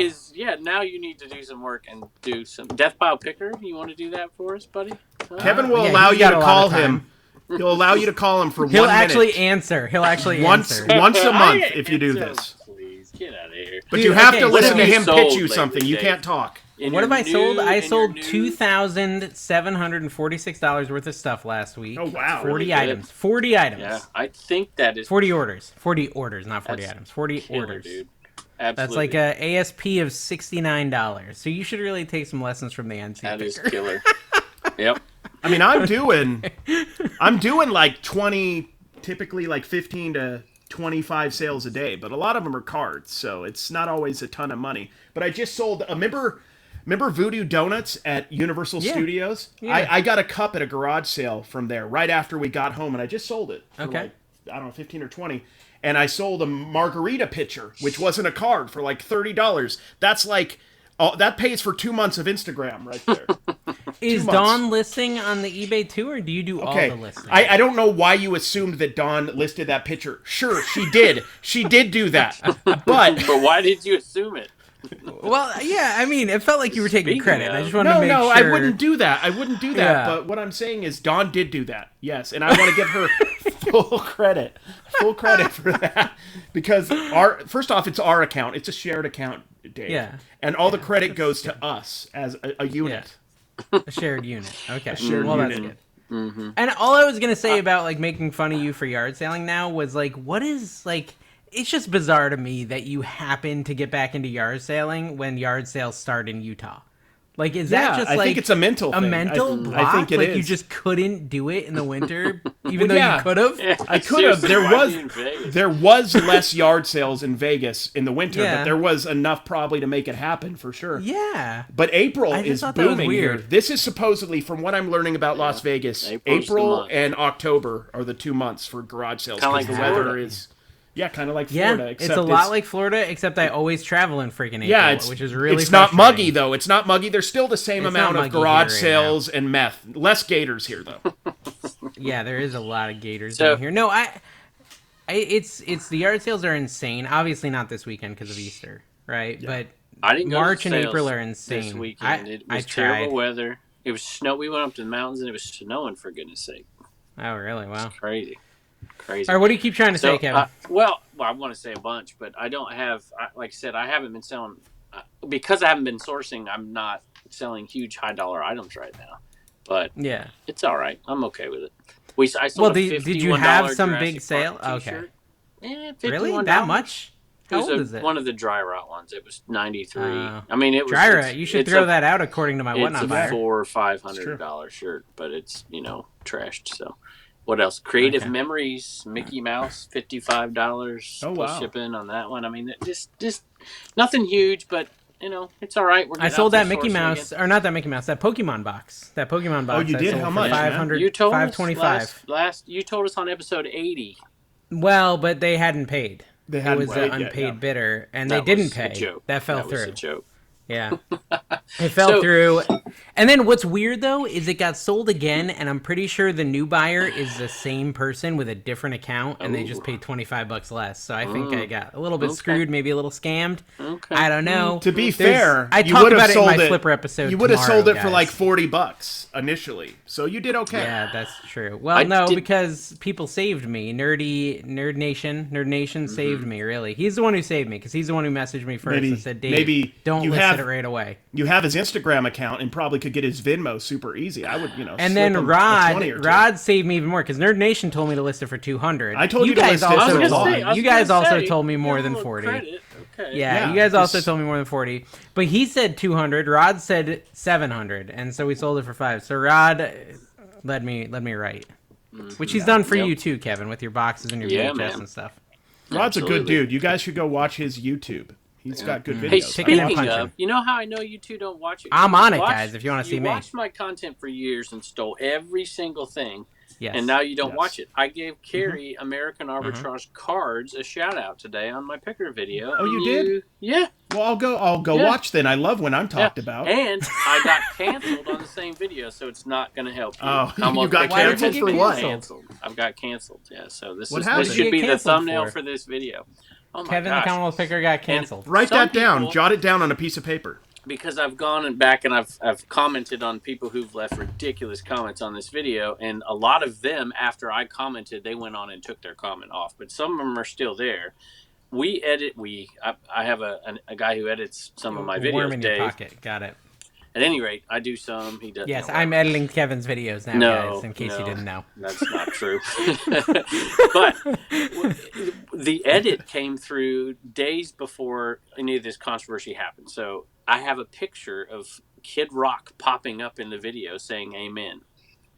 Now you need to do some work and do some death pile picker. You want to do that for us, buddy? Kevin will yeah, allow he's you got to a lot call of time. him. He'll allow you to call him for He'll 1 actually minute. answer. He'll actually Once answer. once a month I if you do answer. this. Please get out of here. But Dude, you have okay, to what listen to have you him sold pitch you lately, something. You Dave? can't talk. What have I sold? I sold $2,746 worth of stuff last week. Oh, wow. 40 Really good. items. 40 items. Yeah, I think that is 40 orders. 40 orders, not 40 That's items. 40 killer, orders. dude. That's Absolutely. like a ASP of $69. So you should really take some lessons from the NC That is picker. killer. Yep. I mean, I'm doing like 20, typically like 15 to 25 sales a day, but a lot of them are cards, so it's not always a ton of money. But I just sold. Remember Voodoo Donuts at Universal Yeah. Studios? Yeah. I got a cup at a garage sale from there right after we got home, and I just sold it. For Okay. like, I don't know, 15 or 20. And I sold a margarita pitcher, which wasn't a card, for like $30. That's like, that pays for 2 months of Instagram right there. Is 2 months. Dawn listing on the eBay too, or do you do Okay, all the listings? I don't know why you assumed that Dawn listed that picture. Sure, she did. She did do that. But But why did you assume it? Well, yeah, I mean, it felt like you were taking Speaking credit. of- I just wanted to make no, sure. I wouldn't do that. I wouldn't do that. Yeah. But what I'm saying is Dawn did do that. Yes, and I want to give her full credit. Full credit for that. Because first off, it's our account. It's a shared account, Dave. Yeah. And all the credit goes to us as a unit. A shared unit. Okay. shared well, that's unit. good. And all I was gonna say about like making fun of you for yard selling now was like, what is like? It's just bizarre to me that you happen to get back into yard selling when yard sales start in Utah. Like, is that just I like think it's a mental thing. block? I think it like is. you just couldn't do it in the winter, even though yeah. you could have. I could have. Seriously, There why was are you in Vegas? there was less yard sales in Vegas in the winter, Yeah. but there was enough probably to make it happen for sure. Yeah. But April I just is thought that was booming weird. here. This is supposedly, from what I'm learning about Las Vegas, April's the April month. and October are the 2 months for garage sales. Kinda Because like the weather Florida. is Yeah, kind of like Florida. Yeah, Except it's a lot like Florida, except I always travel in freaking April, yeah, which is really it's not frustrating. muggy though. It's not muggy. There's still the same It's amount not of muggy garage here right sales and meth. Less gators here though. Yeah, there is a lot of gators So- down here. No, it's the yard sales are insane. Obviously not this weekend because of Easter, right? Yeah. But I didn't go March to and sales April are insane. this weekend. It was I tried. terrible weather. It was snow. We went up to the mountains and it was snowing, for goodness sake. Oh, really? Wow. It's crazy. Crazy. All right, what do you keep trying to say, Kevin? Well, I want to say a bunch, but I don't have, like I said, I haven't been selling, because I haven't been sourcing, I'm not selling huge high dollar items right now. But Yeah. it's all right. I'm okay with it. I sold a $51 did you have some Jurassic big sale? Park Okay. t-shirt. Really? $51. That much? It How was old is it? one of the dry rot ones. It was 93. I mean, it was Dry rot. You should throw that out according to my It's whatnot a buyer. $400 or $500 shirt, but it's trashed. So, what else? Creative Okay. Memories, Mickey Mouse, $55 Oh, plus wow. shipping on that one. I mean, just nothing huge, but it's all right. I sold that Mickey Mouse, or not that Mickey Mouse, that Pokemon box. That Pokemon box. you I did? sold How for much, man? 500, You told us 525. last. You told us on episode 80. Well, but they hadn't paid. They It hadn't was paid an yet, unpaid yeah. bidder, and That they didn't was a pay. joke. That fell Was through. a joke. Yeah. It fell So- through. And then what's weird, though, is it got sold again, and I'm pretty sure the new buyer is the same person with a different account, and they just paid $25 less. So I think I got a little bit screwed, maybe a little scammed. Okay. I don't know. To be There's- fair, I you talked would have about it in sold my it. Flipper episode. You would have sold it for tomorrow, like guys. $40 initially, so you did okay. Yeah, that's true. Well, I no, did- because people saved me. Nerd Nation saved me. Really, he's the one who saved me because he's the one who messaged me first Maybe- and said, "Dave, maybe don't you list have- it right away." You have his Instagram account and probably could get his Venmo super easy. I would, And slip then him a 20 or two. Rod saved me even more because Nerd Nation told me to list it for 200. I told you to guys list it for also a told lot. me. I was You guys gonna also say, told me more give than a little 40. credit. Okay. Yeah, Yeah, you guys also this- told me more than 40. But he said 200. Rod said 700, and so we sold it for 5. So Rod led me right, which he's done for Yep. you too, Kevin, with your boxes and your Yeah, VHS man. and stuff. Rod's a good Absolutely. dude. You guys should go watch his YouTube. He's got good videos. Hey, Picking and speaking punching. of, you know how I know you two don't watch it? I'm on it, Watch- guys, if you wanna see me. You watched my content for years and stole every single thing, Yes. and now you don't Yes. watch it. I gave Carrie American Arbitrage cards a shout out today on my picker video. Oh, and you did? Yeah. Well, I'll go Yeah. watch then. I love when I'm talked about. And I got canceled on the same video, so it's not going to help you. Oh, I'm you on got the Why did canceled you for get what? canceled? I've got canceled. Yeah, so this What is happened? this What did you should be get the canceled thumbnail for? for this video. Oh my Kevin gosh. the Commonwealth Picker got canceled. Write Some that down. people- Jot it down on a piece of paper. Because I've gone and back and I've commented on people who've left ridiculous comments on this video, and a lot of them, after I commented, they went on and took their comment off, but some of them are still there. I have a guy who edits some of my videos, Worm in your Dave. pocket. Got it. At any rate, I do some. He does. Yes, I'm editing Kevin's videos now, No, guys, in case you no. didn't know. That's not true. But the edit came through days before any of this controversy happened. So I have a picture of Kid Rock popping up in the video saying amen.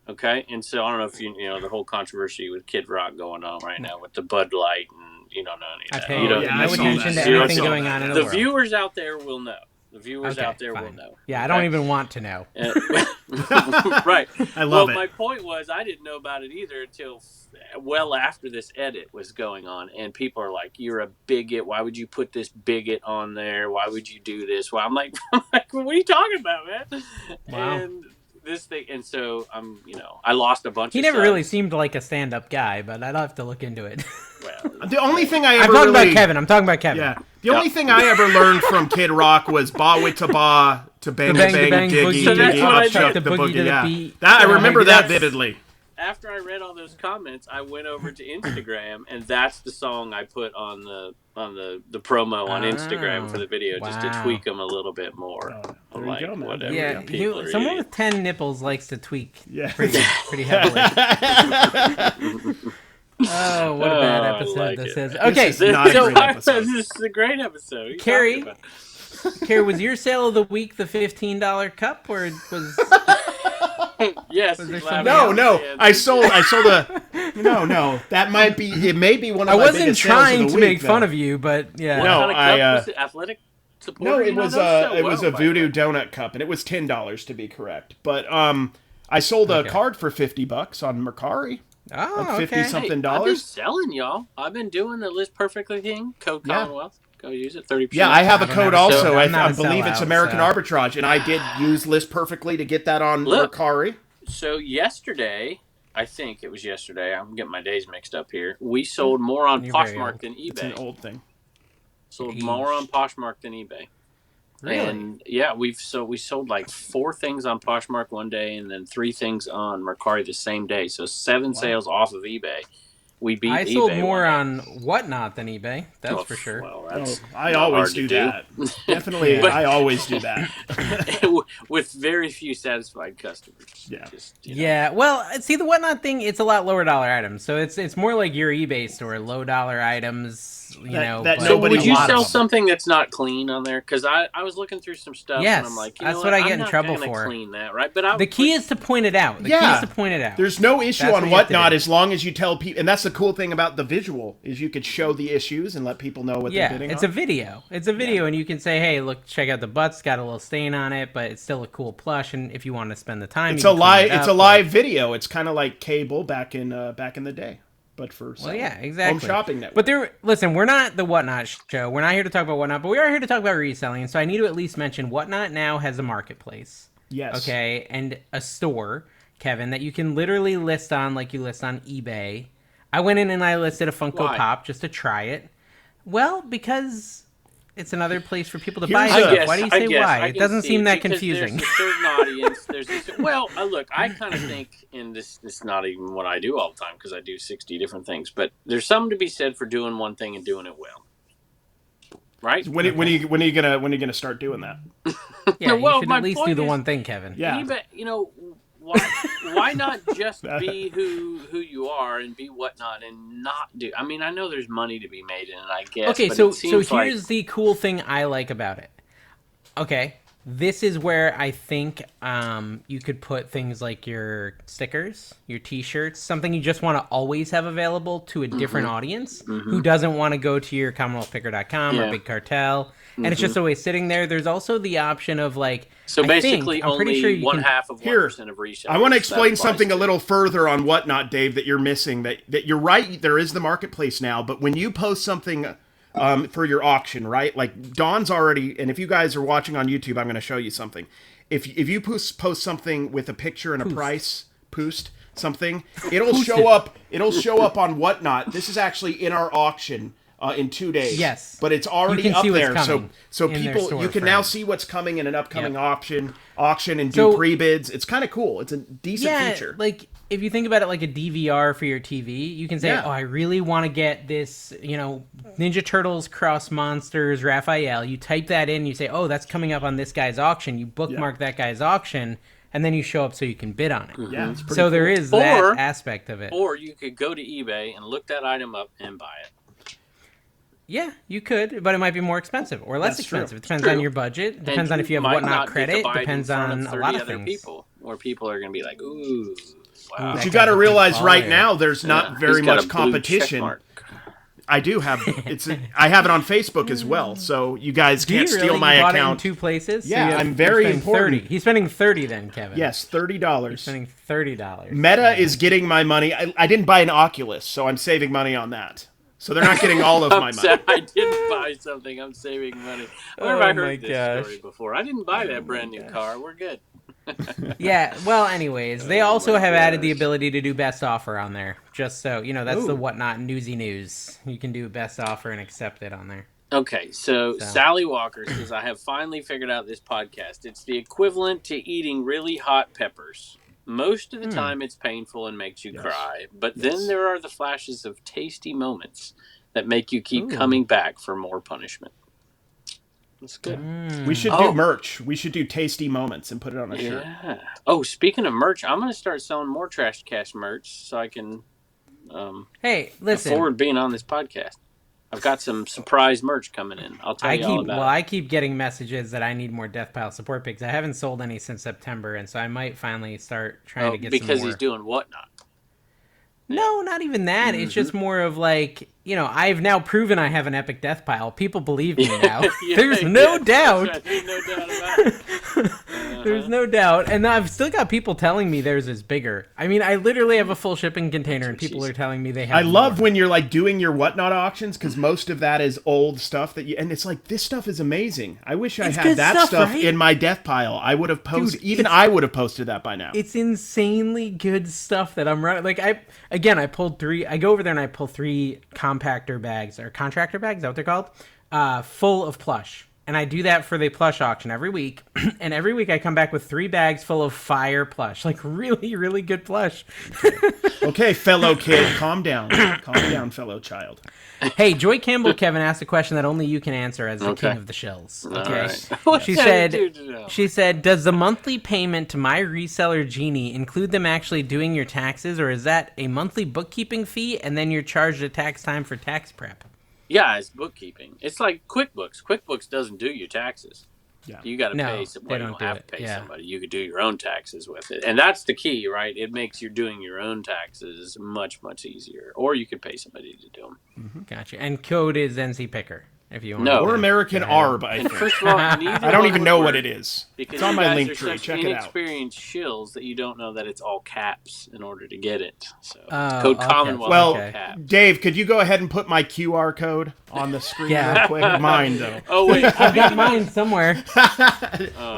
Okay? And so I don't know if you know the whole controversy with Kid Rock going on right now with the Bud Light, and you don't know any I of that. pay You don't- yeah, no I saw attention that. to Yeah, I anything saw going that. on in the The world. viewers out there will know. The viewers Okay, out there fine. will know. Yeah, I don't even want to know. Right. I love well, it. my point was I didn't know about it either until well after this edit was going on, and people are like, "You're a bigot. Why would you put this bigot on there? Why would you do this?" Well, I'm like, what are you talking about, man? Wow. And this thing, and so I lost a bunch. He of never subs. really seemed like a stand-up guy, but I'd have to look into it. Well, The only thing I ever I'm talking really, about Kevin. I'm talking about Kevin. Yeah. The only thing I ever learned from Kid Rock was ba wit to ba to bang bang, bang, bang, diggy boogie, So that's diggy what I up chuck did. the The boogie boogie. to the Yeah. beat. That I Yeah, remember maybe that that's- vividly. after I read all those comments, I went over to Instagram, and that's the song I put on the promo on Instagram for the video, just to wow. tweak them a little bit more. Oh, I'm there you like, go, man. whatever. Yeah, people are someone idiots. with 10 nipples likes to tweak Yeah. pretty heavily. Oh, what a bad Oh, I episode like this it. is. Okay, is not a so great episode. This is a great episode. What are you Carrie, talking about? Carrie, was your sale of the week the $15 cup, or was Yes. Was there he's something laughing No, at no. the I answer. sold a. No. That might be. It may be one of I my wasn't biggest sales trying of the to week, make fun though. of you, but yeah. What No, kind of cup was it? Athletic support? No, it was a well, Voodoo donut cup, and it was $10 to be correct. But I sold a Okay. card for $50 on Mercari. Oh, like $50 okay. something I've been dollars. selling, y'all. I've been doing the List Perfectly thing. Code Commonwealth. Go use it. 30%. Yeah, I have a don't code have a also. code. I'm not I a believe it's sellout, American so- Arbitrage, and I did use List Perfectly to get that on Look. Mercari. So yesterday, I think it was yesterday. I'm getting my days mixed up here. We sold more on You're very Poshmark old. than It's an eBay. old thing. Sold more on Poshmark than eBay. Really? And yeah, we sold like 4 things on Poshmark one day, and then 3 things on Mercari the same day. So 7 sales off of eBay. We beat I eBay. sold more one day. on Whatnot than eBay. That's Oh, for sure. Well, Oh, that's I not always hard to do that. Definitely, Yeah. I always do that. with very few satisfied customers. Yeah. Just, you know. Yeah, well, see the Whatnot thing. It's a lot lower dollar items, so it's more like your eBay store, low dollar items. You That- know, that but So nobody would you wants. sell something that's not clean on there? Because I was looking through some stuff, Yes, and I'm like, that's know what I get I'm in not trouble gonna for. Clean that, right? But The key is to point it out. The key Yeah. is to point it out. There's no issue That's on what you have to Whatnot do. as long as you tell people, and that's the cool thing about the visual is you could show the issues and let people know what they're Yeah, bidding it's on. a video. It's a video, and you can say, "Hey, look, check out the butts. Got a little stain on it, but it's still a cool plush." And if you want to spend the time, It's you a can clean live. it It's up, a live video. It's kind of like cable back in the day, but for Well, yeah, exactly. Home Shopping Network. But listen, we're not the Whatnot show. We're not here to talk about Whatnot, but we are here to talk about reselling. So I need to at least mention Whatnot now has a marketplace. Yes. Okay, and a store, Kevin, that you can literally list on like you list on eBay. I went in and I listed a Funko Why? Pop just to try it. Well, because it's another place for people to Here's buy a- stuff. I guess, Why do you I say guess, why? I It can doesn't see seem it that because confusing. There's a certain audience. Well, look, I kind of think, and this is not even what I do all the time because I do 60 different things, but there's something to be said for doing one thing and doing it well, right? When are you gonna start doing that? Yeah, Well, you should my at least do point the is- one thing, Kevin. Yeah. eBay, why not just be who you are and be Whatnot and not do? I mean, I know there's money to be made in it, I guess. Okay, but so it seems like, here's the cool thing I like about it. Okay, this is where I think you could put things like your stickers, your T-shirts, something you just want to always have available to a different audience who doesn't want to go to your CommonwealthPicker.com Yeah. or Big Cartel, and it's just always sitting there. There's also the option of like, So I basically, think, I'm pretty only sure you one can- half of 1% of resellers. I want to that explain applies something to. a little further on Whatnot, Dave, that you're missing. That you're right. There is the marketplace now, but when you post something for your auction, right? Like Don's already, and if you guys are watching on YouTube, I'm going to show you something. If you post something with a picture and a price, something, it'll show up. It'll show up on Whatnot. This is actually in our auction. In 2 days. Yes. But it's already You can up see what's there. coming So in their people, you can now storefront. see what's coming in an upcoming Yep. auction and do So- pre-bids. It's kind of cool. It's a decent feature. Like if you think about it like a DVR for your TV, you can say, Yeah. "Oh, I really want to get this, Ninja Turtles Cross Monsters Raphael." You type that in, you say, "Oh, that's coming up on this guy's auction." You bookmark that guy's auction, and then you show up so you can bid on it. Yeah, it's pretty So there cool. is Or- that aspect of it. Or you could go to eBay and look that item up and buy it. Yeah, you could, but it might be more expensive or less That's true. expensive. It depends True. on your budget. It And depends on if you have might Whatnot not get to credit. buy it in Depends front on of a 30 lot of other things. people, where people are going to be like, "Ooh, wow." That But you guy's got to a big realize right baller. now there's not Yeah, very he's got much a blue check competition. mark. I do have I have it on Facebook as well, so you guys Do you can't really? steal my You bought account. it in 2 places? Yeah, you're I'm very spending important. 30. He's spending 30 then, Kevin. Yes, $30. Spending $30. Meta is getting my money. I didn't buy an Oculus, so I'm saving money on that. So they're not getting all of my money. I didn't buy something. I'm saving money. Where have Oh I my heard this gosh. story before? I didn't buy that brand new car. We're good. Yeah, well, anyways, they also my have added the gosh. ability to do best offer on there. Just so, that's the Ooh. Whatnot newsy news. You can do best offer and accept it on there. Okay, so Sally Walker says, I have finally figured out this podcast. It's the equivalent to eating really hot peppers. Most of the time it's painful and makes you cry, but then there are the flashes of tasty moments that make you keep coming back for more punishment. That's good. We should do merch. We should do tasty moments and put it on a shirt. Yeah. Oh, speaking of merch, I'm going to start selling more Trash Cash merch so I can Hey, listen. afford being on this podcast. I've got some surprise merch coming in. I'll tell you all about it. I keep getting messages that I need more Death Pile support pigs. I haven't sold any since September, and so I might finally start trying to get because some more. he's doing Whatnot. No, not even that. It's just more of like, I've now proven I have an epic death pile. People believe me now. There's no doubt. There's no doubt about it. There's no doubt. And I've still got people telling me theirs is bigger. I mean, I literally have a full shipping container, and people are telling me they have I love more. when you're like doing your whatnot auctions, because most of that is old stuff and it's like, this stuff is amazing. I wish I had good that stuff right? in my death pile. I would have posted, Dude, I would have posted that by now. It's insanely good stuff that I'm running. Like, I pulled 3. I go over there and I pull 3 compactor bags, or contractor bags, is that what they're called? Full of plush. And I do that for the plush auction every week. And every week I come back with 3 bags full of fire plush. Like, really, really good plush. Okay, fellow kid, calm down. Calm down, fellow child. Hey, Joy Campbell, Kevin, asked a question that only you can answer as the king of the shills. Okay. Right. She said, does the monthly payment to my reseller Genie include them actually doing your taxes, or is that a monthly bookkeeping fee and then you're charged at tax time for tax prep? Yeah, it's bookkeeping. It's like QuickBooks. QuickBooks doesn't do your taxes. Yeah. You got to pay somebody. they You don't don't have do to it. pay Yeah. somebody. You could do your own taxes with it. And that's the key, right? It makes you doing your own taxes much, much easier. Or you could pay somebody to do them. Gotcha. And code is NC Picker, if you want. No. Or American Arb, I And think. first of all, I don't even know what it is. Because It's on you my guys are Linktree. such Check it out. inexperienced shills that you don't know that it's all caps in order to get it. So Oh, code okay. Commonwealth Well, all caps. Dave, could you go ahead and put my QR code on the screen Yeah. real quick? Mine, though. Oh wait, I've got mine somewhere.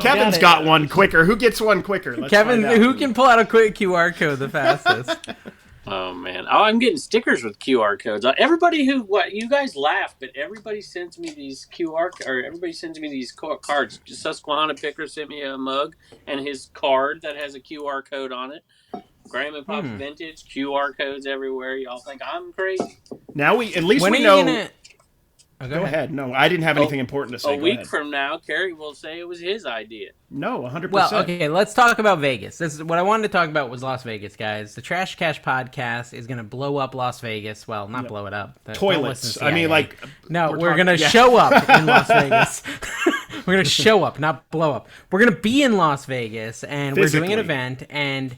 Kevin's got one quicker. Who gets one quicker? Let's Kevin, find out. who can pull out a quick QR code the fastest? Oh man! Oh, I'm getting stickers with QR codes. Everybody you guys laugh, but everybody sends me these everybody sends me these cards. Susquehanna Picker sent me a mug and his card that has a QR code on it. Graham and Pop's Vintage QR codes everywhere. Y'all think I'm crazy? Now at least When we are know. you gonna? Oh, Go ahead. No, I didn't have anything important to say. A Go week ahead. from now, Kerry will say it was his idea. No, 100%. Well, okay, let's talk about Vegas. This is what I wanted to talk about was Las Vegas, guys. The Trash Cash podcast is going to blow up Las Vegas. Well, not blow it up. Don't Toilets. listen to I mean, CIA. like... No, we're talking- going to yeah. show up in Las Vegas. We're going to show up, not blow up. We're going to be in Las Vegas, and we're doing an Physically. event, and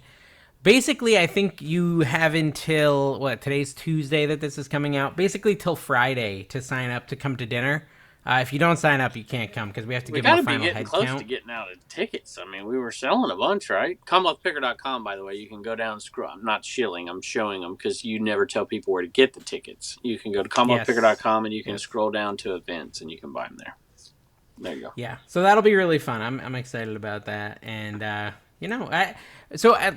basically, I think you have until, today's Tuesday that this is coming out, basically till Friday to sign up to come to dinner. If you don't sign up, you can't come because we have to We give them got a to be final getting head close count. to getting out of tickets. I mean, we were selling a bunch, right? CommonwealthPicker.com, by the way. You can go down and scroll. I'm not shilling. I'm showing them because you never tell people where to get the tickets. You can go to CommonwealthPicker.com and you can scroll down to events and you can buy them there. There you go. Yeah, so that'll be really fun. I'm excited about that, and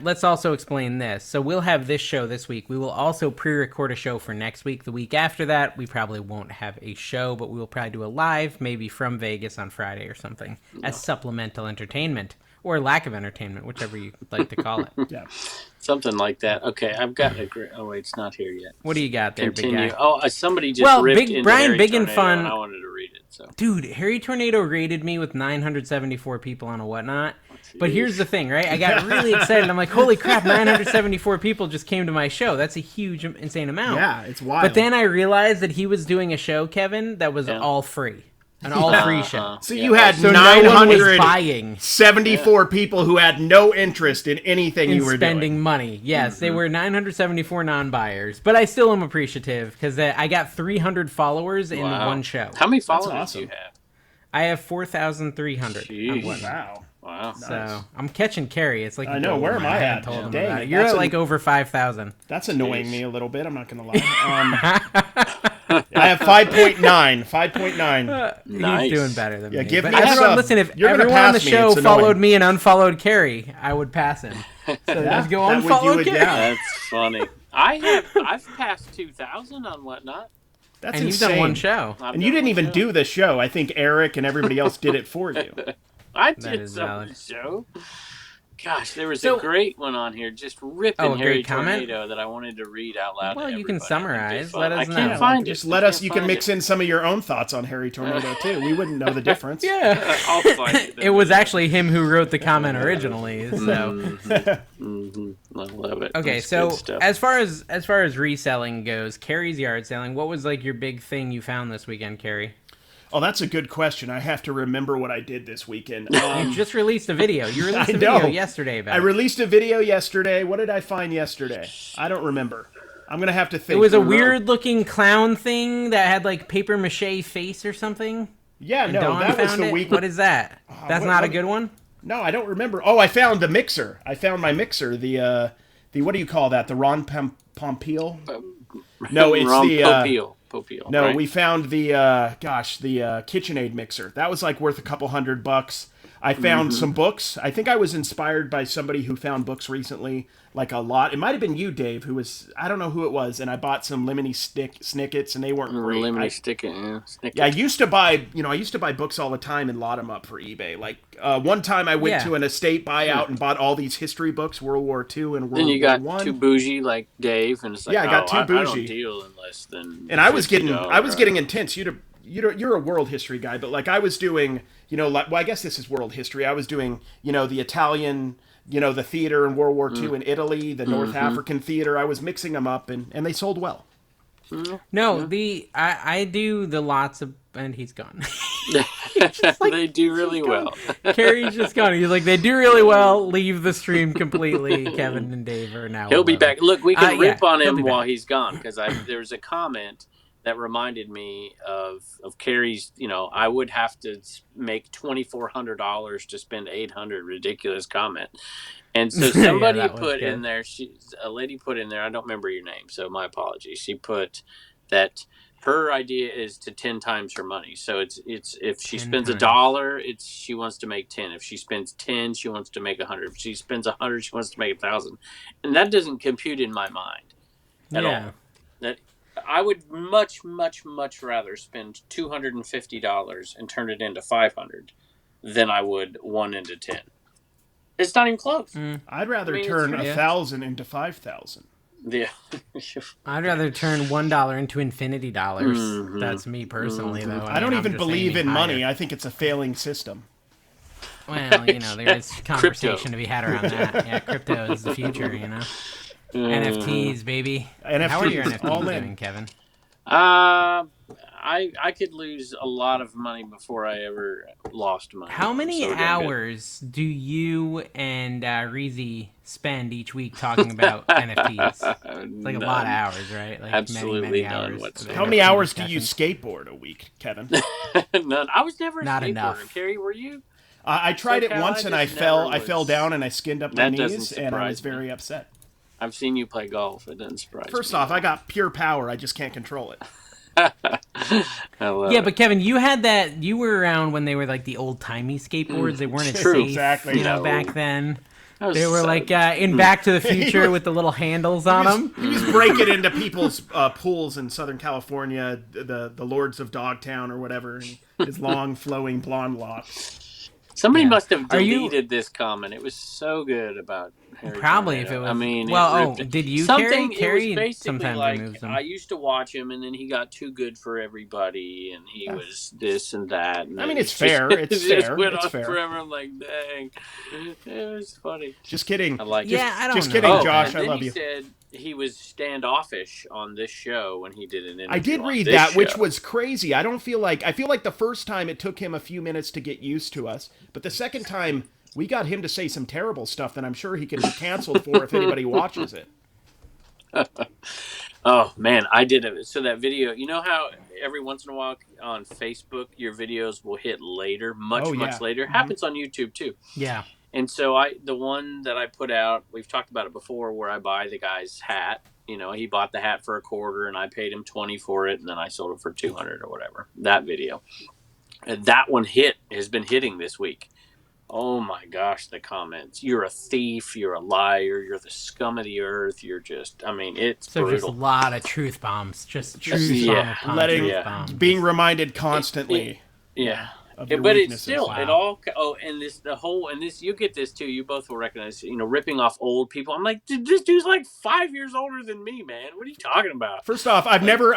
let's also explain this. So we'll have this show this week. We will also pre-record a show for next week. The week after that, we probably won't have a show, but we will probably do a live, maybe from Vegas on Friday or something, as supplemental entertainment or lack of entertainment, whichever you like to call it. Yeah. Something like that. Okay, I've got a great... Oh, wait, it's not here yet. What do you got there, Continue. big guy? Oh, somebody just ripped into Brian Harry Big and Tornado, Fun. and I wanted to read it. So. Dude, Harry Tornado rated me with 974 people on a whatnot. But here's the thing, right? I got really excited. I'm like, holy crap, 974 people just came to my show. That's a huge, insane amount. Yeah, it's wild. But then I realized that he was doing a show, Kevin, that was all free. An all-free show. So you had So no one was buying. 974 people who had no interest in anything you were spending doing. money. Yes, they were 974 non-buyers. But I still am appreciative because I got 300 followers in one show. How many followers awesome. do you have? I have 4,300 on Jeez. Whatnot. Wow. Wow. So I'm catching Carrie. It's like I know. Where am I at? Told him Dang, about it. You're that's at like over 5,000. That's annoying me a little bit. I'm not going to lie. I have 5.9. 5.9. Nice. He's doing better than Yeah, me. give But me a everyone, sub. listen, if You're gonna everyone on the pass me. show It's followed annoying. me and unfollowed Carrie, I would pass him. So just go that would unfollow do it Carrie. down. That's funny. I've passed 2,000 on Whatnot. That's And you've insane. done one show. And you didn't even do the show. I think Eric and everybody else did it for you. I That did is some valid. of the show. Gosh, there was So- a great one on here, just ripping Oh, a Harry great comment? Tornado that I wanted to read out loud. Well, to you can everybody. summarize. Fun. Let us I can't know. find it. Just I let us. can't You can find mix it. in some of your own thoughts on Harry Tornado too. We wouldn't know the difference. Yeah. I'll find it. It was actually him who wrote the comment originally. So I love it. okay, That's so good stuff. as far as reselling goes, Carrie's yard selling. What was like your big thing you found this weekend, Carrie? Oh, that's a good question. I have to remember what I did this weekend. You just released a video. You released I a video know. yesterday about I released a video yesterday. What did I find yesterday? I don't remember. I'm gonna have to think. It was a Oh, no. weird-looking clown thing that had like paper mache face or something. Yeah, And no, Dawn that was found the it? week. What is that? That's what- not a what- good one. No, I don't remember. Oh, I found the mixer. I found my mixer. The what do you call that? The Ron Pompeel? No, it's Ron the Popeil. no. Right? We found the KitchenAid mixer. That was like worth a couple $100. I found some books. I think I was inspired by somebody who found books recently, like a lot. It might have been you, Dave, who was, I don't know who it was, and I bought some Lemony Snickets, and they weren't great. Lemony Snicket. Yeah, I used to buy books all the time and lot them up for eBay. Like one time I went to an estate buyout and bought all these history books, World War II and World War I. Then you got too bougie like Dave, and it's like, I got too bougie. I don't deal in less than. And I was getting $50. intense. You're a world history guy, but like I was doing, like, well, I guess this is world history. I was doing, the Italian, the theater in World War II in Italy, the North African theater. I was mixing them up, and they sold well. No, I do the lots of, and he's gone. They do really well. Carrie's just gone. He's like, they do really well. Leave the stream completely. Kevin and Dave are now. He'll be back. Look, we can rip on him while back. he's gone, because there's a comment that reminded me of Carrie's. I would have to make $2,400 to spend $800. Ridiculous comment. And so somebody put in there. A lady put in there. I don't remember your name, so my apologies. She put that her idea is to 10 times her money. So it's if she spends $1, she wants to make 10. If she spends 10, she wants to make 100. If she spends 100, she wants to make 1,000. And that doesn't compute in my mind at all. That I would much, much, much rather spend $250 and turn it into 500 than I would 1 into 10. It's not even close. I'd rather turn 1,000 into 5,000. Yeah. I'd rather turn $1 into infinity dollars. That's me personally, though. I don't even believe in money. I think it's a failing system. Well, there is conversation to be had around that. Yeah, crypto is the future, NFTs, baby. NFTs, how are your NFTs all doing, Kevin? I could lose a lot of money before I ever lost money. How many hours do you and Reezy spend each week talking about NFTs? It's like a lot of hours, right? Like absolutely many none whatsoever. How many hours do you skateboard a week, Kevin? None. I was never a not skateboarder. enough. Carrie, were you? I tried it once and I fell down and I skinned up my knees and I was very upset. I've seen you play golf. It doesn't surprise me. First off, I got pure power. I just can't control it. But Kevin, you had that. You were around when they were like the old timey skateboards. They weren't as True. safe, Exactly. back then. They were like in Back to the Future with the little handles on them. He was breaking into people's pools in Southern California, the Lords of Dogtown or whatever, and his long flowing blonde locks. Somebody must have deleted this comment. It was so good about Harry Probably Tornado. if it was. I mean, did you Carrie sometimes like, removes them. I used to watch him, and then he got too good for everybody, and he was this and that. And I mean, it's fair. It's fair. Just went it's on fair. forever. I'm like, dang, it was funny. Just kidding. I like it. I don't just know. kidding, Josh. I love he you. Said he was standoffish on this show when he did an interview. I did read that, which was crazy. I feel like the first time it took him a few minutes to get used to us, but the second time we got him to say some terrible stuff that I'm sure he can be canceled for if anybody watches it. Oh man, I did it. So that video, you know how every once in a while on Facebook your videos will hit later, much later. It happens on YouTube too. Yeah. And so the one that I put out, we've talked about it before, where I buy the guy's hat. He bought the hat for $25 and I paid him $20 for it, and then I sold it for $200 or whatever. That video, and that one has been hitting this week. Oh my gosh, the comments! You're a thief. You're a liar. You're the scum of the earth. You're just. I mean, it's so brutal. just a lot of truth bombs. Just truth bombs. Being reminded constantly. Yeah. Of your but weaknesses. it's still it all. Oh, and this you get this too. You both will recognize. Ripping off old people. I'm like, dude, this dude's like 5 years older than me, man. What are you talking about? First off, I've never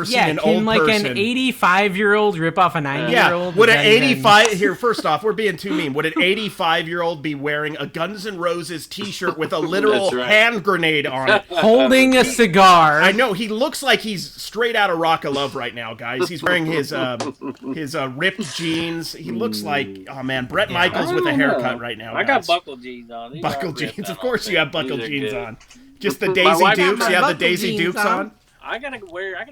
seen an old like person. An 85-year-old rip off a 90-year-old. Would an 85 here? First off, we're being too mean. Would an 85-year-old be wearing a Guns N' Roses T-shirt with a literal hand grenade on it, holding a cigar? I know he looks like he's straight out of Rock of Love right now, guys. He's wearing his ripped jeans. He looks like, oh man, Bret Michaels with a haircut right now. I got buckle jeans on. Buckle jeans, of course you have buckle jeans on. Just the Daisy Dukes. You have the Daisy Dukes on. I gotta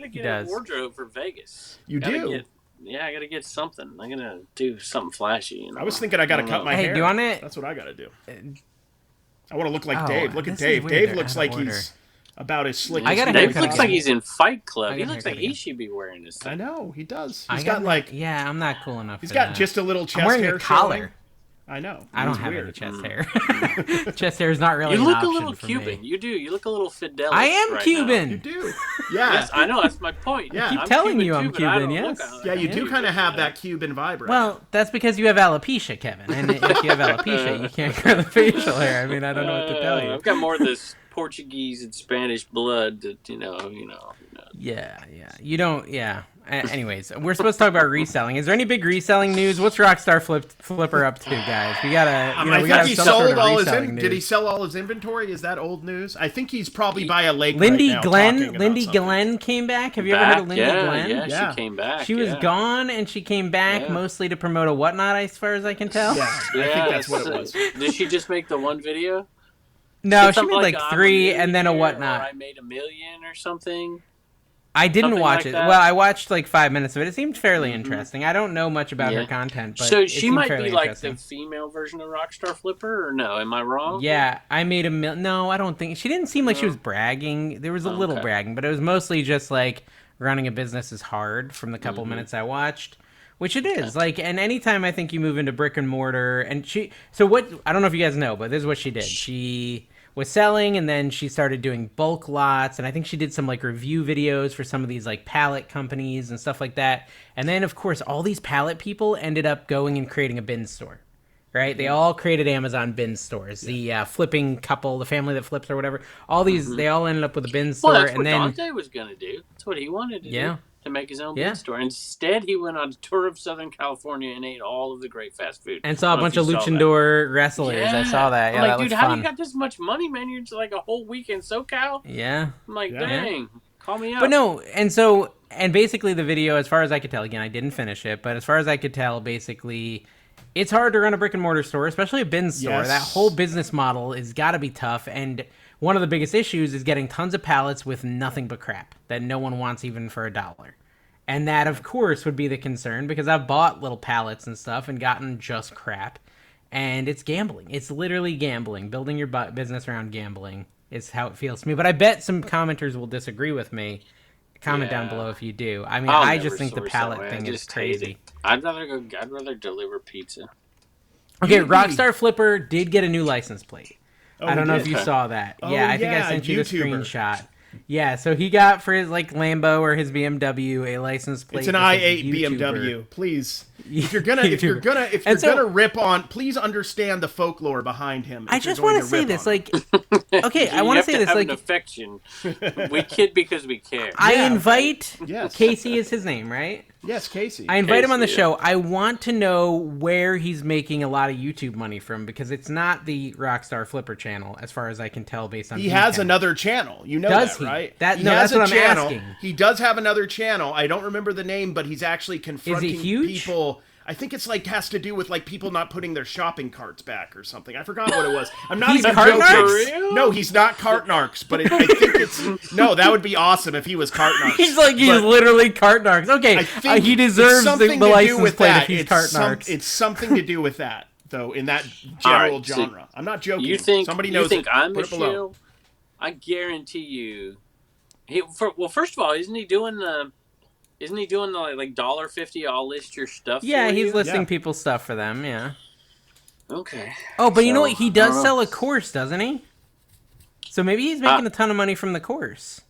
get a wardrobe for Vegas. You do. I gotta get something. I gotta do something flashy. You know? I was thinking I gotta cut my hair. Hey, do you want it? That's what I gotta do. I want to look like Oh, Dave. Look at this is Dave. weird. Dave They're looks out of like order. he's about as slick I as got a Dave haircut looks again. like he's in Fight Club. I He got a looks like haircut he again. should be wearing this I thing. know, he does. I He's got got like yeah, I'm not cool enough. he's for got that. just a little chest I'm wearing hair a collar. showing. I know. I don't He's have weird. any chest hair. Chest hair is not really. You an look a option little for Cuban. Me. You do. You look a little Fidelis. I am right Cuban. You Now. do. Yeah. Yes, I know. That's my point. Yeah. I keep I'm telling Cuban you I'm too, but I Cuban, don't look yes. like Yeah, you I'm do Cuban, kind of have you that Cuban vibe right Well, that's because you have alopecia, Kevin. And if you have alopecia, you can't grow the facial hair. I mean, I don't know what to tell you. I've got more of this Portuguese and Spanish blood that you know. Yeah. You don't. Yeah. Anyways, we're supposed to talk about reselling. Is there any big reselling news? What's Rockstar Flipper up to, guys? We gotta. I we think gotta he have some sort sold of all his. reselling Did he news. sell all his inventory? Is that old news? I think he's probably by a lake Lindy right now talking about Lindy something. Glenn came back. Have you ever heard of Lindy Glenn? Yeah, she came back. She was gone, and she came back Yeah. mostly to promote a whatnot, as far as I can tell. Yeah, I think that's what it was. Did she just make the one video? No, she Something made like I'm a 3 and then a millionaire, whatnot. Or I made $1 million or something. I didn't something watch like it. that? Well, I watched like 5 minutes of it. It seemed fairly interesting. I don't know much about her Yeah. content, but So it she seemed might fairly be like interesting. the female version of Rockstar Flipper, or no? Am I wrong? Yeah, I made No, I don't think she didn't seem like she was bragging. There was a little Okay. bragging, but it was mostly just like running a business is hard from the couple minutes I watched, which it is. Like, and anytime I think you move into brick and mortar, and so what? I don't know if you guys know, but this is what she did. She was selling, and then she started doing bulk lots, and I think she did some like review videos for some of these like pallet companies and stuff like that. And then of course all these pallet people ended up going and creating a bin store. Right? They all created Amazon bin stores. The flipping couple, the family that flips or whatever, all these, they all ended up with a bin store. Well, that's and what then Dante was going to do. That's what he wanted to do, to make his own Yeah. bin store. Instead, he went on a tour of Southern California and ate all of the great fast food. and saw a I don't know bunch if of you saw that. luchador wrestlers. I saw that. Yeah, I'm that like, was dude, how do fun. you got this much money, man? You're just like a whole week in SoCal? Yeah. I'm like, Yeah. dang, call me up. But no, and basically the video, as far as I could tell, again, I didn't finish it, but as far as I could tell, basically, it's hard to run a brick and mortar store, especially a bin store. Yes. That whole business model has got to be tough, and one of the biggest issues is getting tons of pallets with nothing but crap that no one wants even for $1. And that, of course, would be the concern, because I've bought little pallets and stuff and gotten just crap, and it's gambling. It's literally gambling. Building your business around gambling is how it feels to me. But I bet some commenters will disagree with me. Comment down Yeah. below if you do. I mean, I'll I never just think the source pallet that way. I thing is just hate crazy. it. I'd rather deliver pizza. Okay, You- Rockstar Flipper did get a new license plate. Oh, I don't know he if did? you saw that. Oh, Yeah, I think yeah, I sent you the YouTuber. screenshot. Yeah, so he got for his like Lambo or his BMW a license plate. It's an that says i8 YouTuber. BMW. Please, if you're gonna And so- gonna rip on, please understand the folklore behind him. I if you're just going want to say rip this, on him. like, okay, I want to say this, have like, an affection. We kid because we care. I Yeah, invite yes. Casey is his name, right? Yes, Casey. I invite him on the Casey, show. I want to know where he's making a lot of YouTube money from, because it's not the Rockstar Flipper channel, as far as I can tell based on He has count. another channel. You know Does that, he? right? That- He no, has that's what a I'm channel. asking. He does have another channel. I don't remember the name, but he's actually confronting huge? people. I think it's like has to do with like people not putting their shopping carts back or something. I forgot what it was. I'm not He's even cart joking. narcs? For real? No, he's not cart narcs, but I think it's no. That would be awesome if he was cart narcs. He's But literally cart narcs. Okay, I think he it's deserves the something to do license with plate that. if he's It's cart some- narcs. It's something to do with that, though. In that All general right, so genre, I'm not joking. You think somebody knows? You think it. I'm Put a it below. shill? I guarantee you. Well, first of all, isn't he doing the like $1.50? I'll list your stuff. Yeah, for he's you? listing Yeah. people's stuff for them. Yeah. Okay. Oh, but you know So, what? He I does don't know. sell a course, doesn't he? So maybe he's making a ton of money from the course.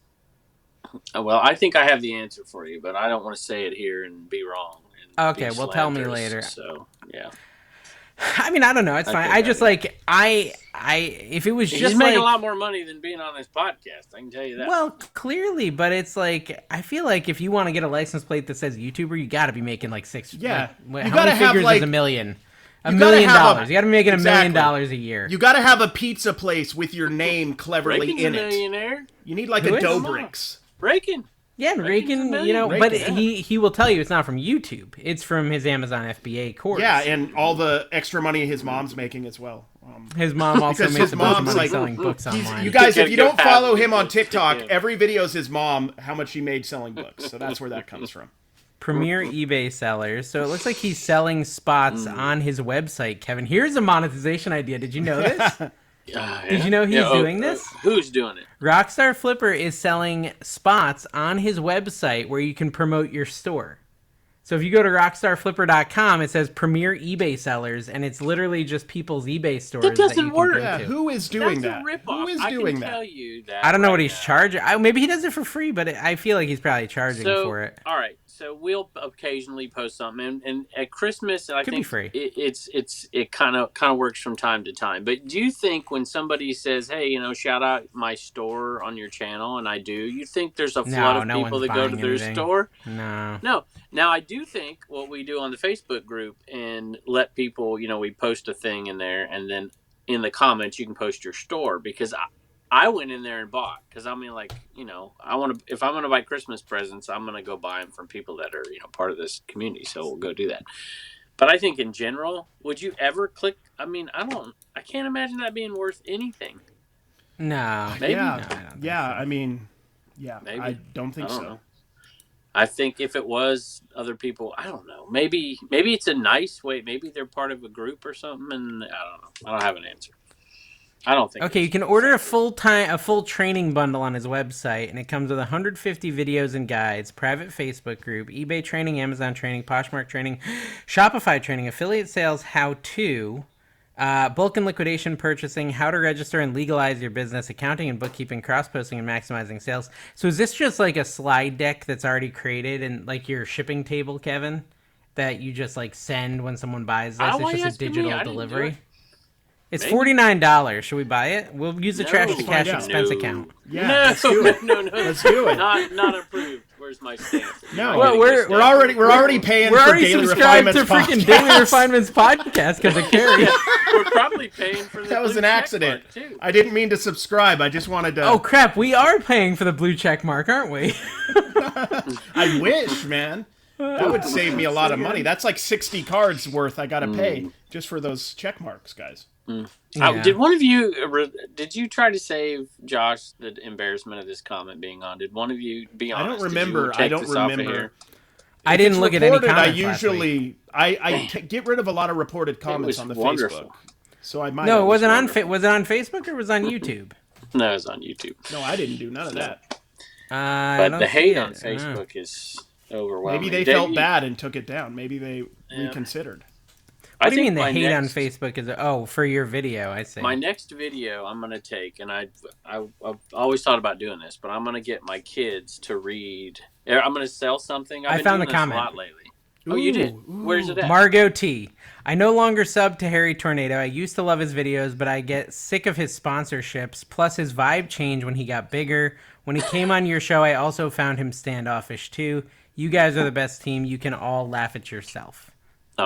Well, I think I have the answer for you, but I don't want to say it here and be wrong. And Okay, be well, tell me slanderous, later. So yeah, I mean, I don't know. It's I fine. think I I just do. like if it was he's just making like, a lot more money than being on this podcast. I can tell you that. well, clearly, but it's like I feel like if you want to get a license plate that says YouTuber, you got to be making like six. Yeah. Like, You how gotta many have, figures like- is $1 million? $1 You gotta million. have a- You got to be making $1 million Exactly. a year. You got to have a pizza place with your name cleverly Rakin's in a it. millionaire. You need like Who a is? Dobrik's. Rakin. Yeah, and Rakin's a Rakin, million. you know, but Rakin, he will tell you it's not from YouTube. It's from his Amazon FBA course. Yeah, and all the extra money his mom's making as well. His mom also Because makes his a bunch of mom's money like- selling books online. You guys, You if you gotta don't go follow have him on books to TikTok, him. every video is his mom, how much she made selling books. So that's where that comes from. Premier eBay sellers. So it looks like he's selling spots on his website, Kevin. Here's a monetization idea. Did you know this? Did you know he's doing this? Who's doing it? Rockstar Flipper is selling spots on his website where you can promote your store. So if you go to rockstarflipper.com, it says Premier eBay sellers, and it's literally just people's eBay stores That doesn't you work. Can go Yeah, to. who is doing That's that? a ripoff. Who is I doing can that? tell you that. I don't know right what he's now. charging. Maybe he does it for free, but I feel like he's probably charging for it. All right. So we'll occasionally post something, and at Christmas, I Could be think free. it kind of works from time to time. But do you think when somebody says, "Hey, shout out my store on your channel," and I do, you think there's a flood of people that go to their store? No. No. Now I do think what we do on the Facebook group and let people, we post a thing in there, and then in the comments you can post your store, because I went in there and bought, because I mean, I want to. If I'm going to buy Christmas presents, I'm going to go buy them from people that are part of this community. So we'll go do that. But I think in general, would you ever click? I mean, I can't imagine that being worth anything. No. Maybe. Yeah, No, I don't think yeah. so. I mean, yeah. Maybe. I don't think I don't so. know. I think if it was other people, I don't know. Maybe it's a nice way. Maybe they're part of a group or something, and I don't know. I don't have an answer. I don't think. Okay, you can order a full training bundle on his website, and it comes with 150 videos and guides, private Facebook group, eBay training, Amazon training, Poshmark training, Shopify training, affiliate sales how-to, bulk and liquidation purchasing, how to register and legalize your business, accounting and bookkeeping, cross-posting and maximizing sales. So is this just like a slide deck that's already created and like your shipping table, Kevin, that you just like send when someone buys this? It's just a digital delivery. It's $49. Should we buy it? We'll use the trash to cash expense account. Yeah, let's do it. No. Let's do it. Not approved. Where's my stamp? No, Well, we're already paying We're for already Daily subscribed Refinements to freaking podcast. Daily Refinements podcast because of Carrie. We're probably paying for the That was blue an check accident. mark, too. I didn't mean to subscribe. I just wanted to. Oh crap, we are paying for the blue check mark, aren't we? I wish, man. That would save me a lot of money. That's like 60 cards worth I gotta pay just for those check marks, guys. Yeah. Did one of you? Did you try to save Josh the embarrassment of this comment being on? Did one of you be honest? I don't remember. I don't remember. I didn't look at any Reported, comments. I last week. usually I get rid of a lot of reported comments on the wonderful. Facebook. So I might. No, have it wasn't on. wonderful. Was it on Facebook or was it on YouTube? No, it's on YouTube. No, I didn't do none of that. But the hate on Facebook is overwhelming. Maybe they felt bad and took it down. Maybe they reconsidered. What do you mean the hate on Facebook is? For your video, I see. My next video I'm going to take, and I've always thought about doing this, but I'm going to get my kids to read. I'm going to sell something. I've been found doing the this comment. a lot lately. Oh, you did? Where's it at? Margot T. I no longer sub to Harry Tornado. I used to love his videos, but I get sick of his sponsorships, plus his vibe changed when he got bigger. When he came on your show, I also found him standoffish too. You guys are the best team. You can all laugh at yourself.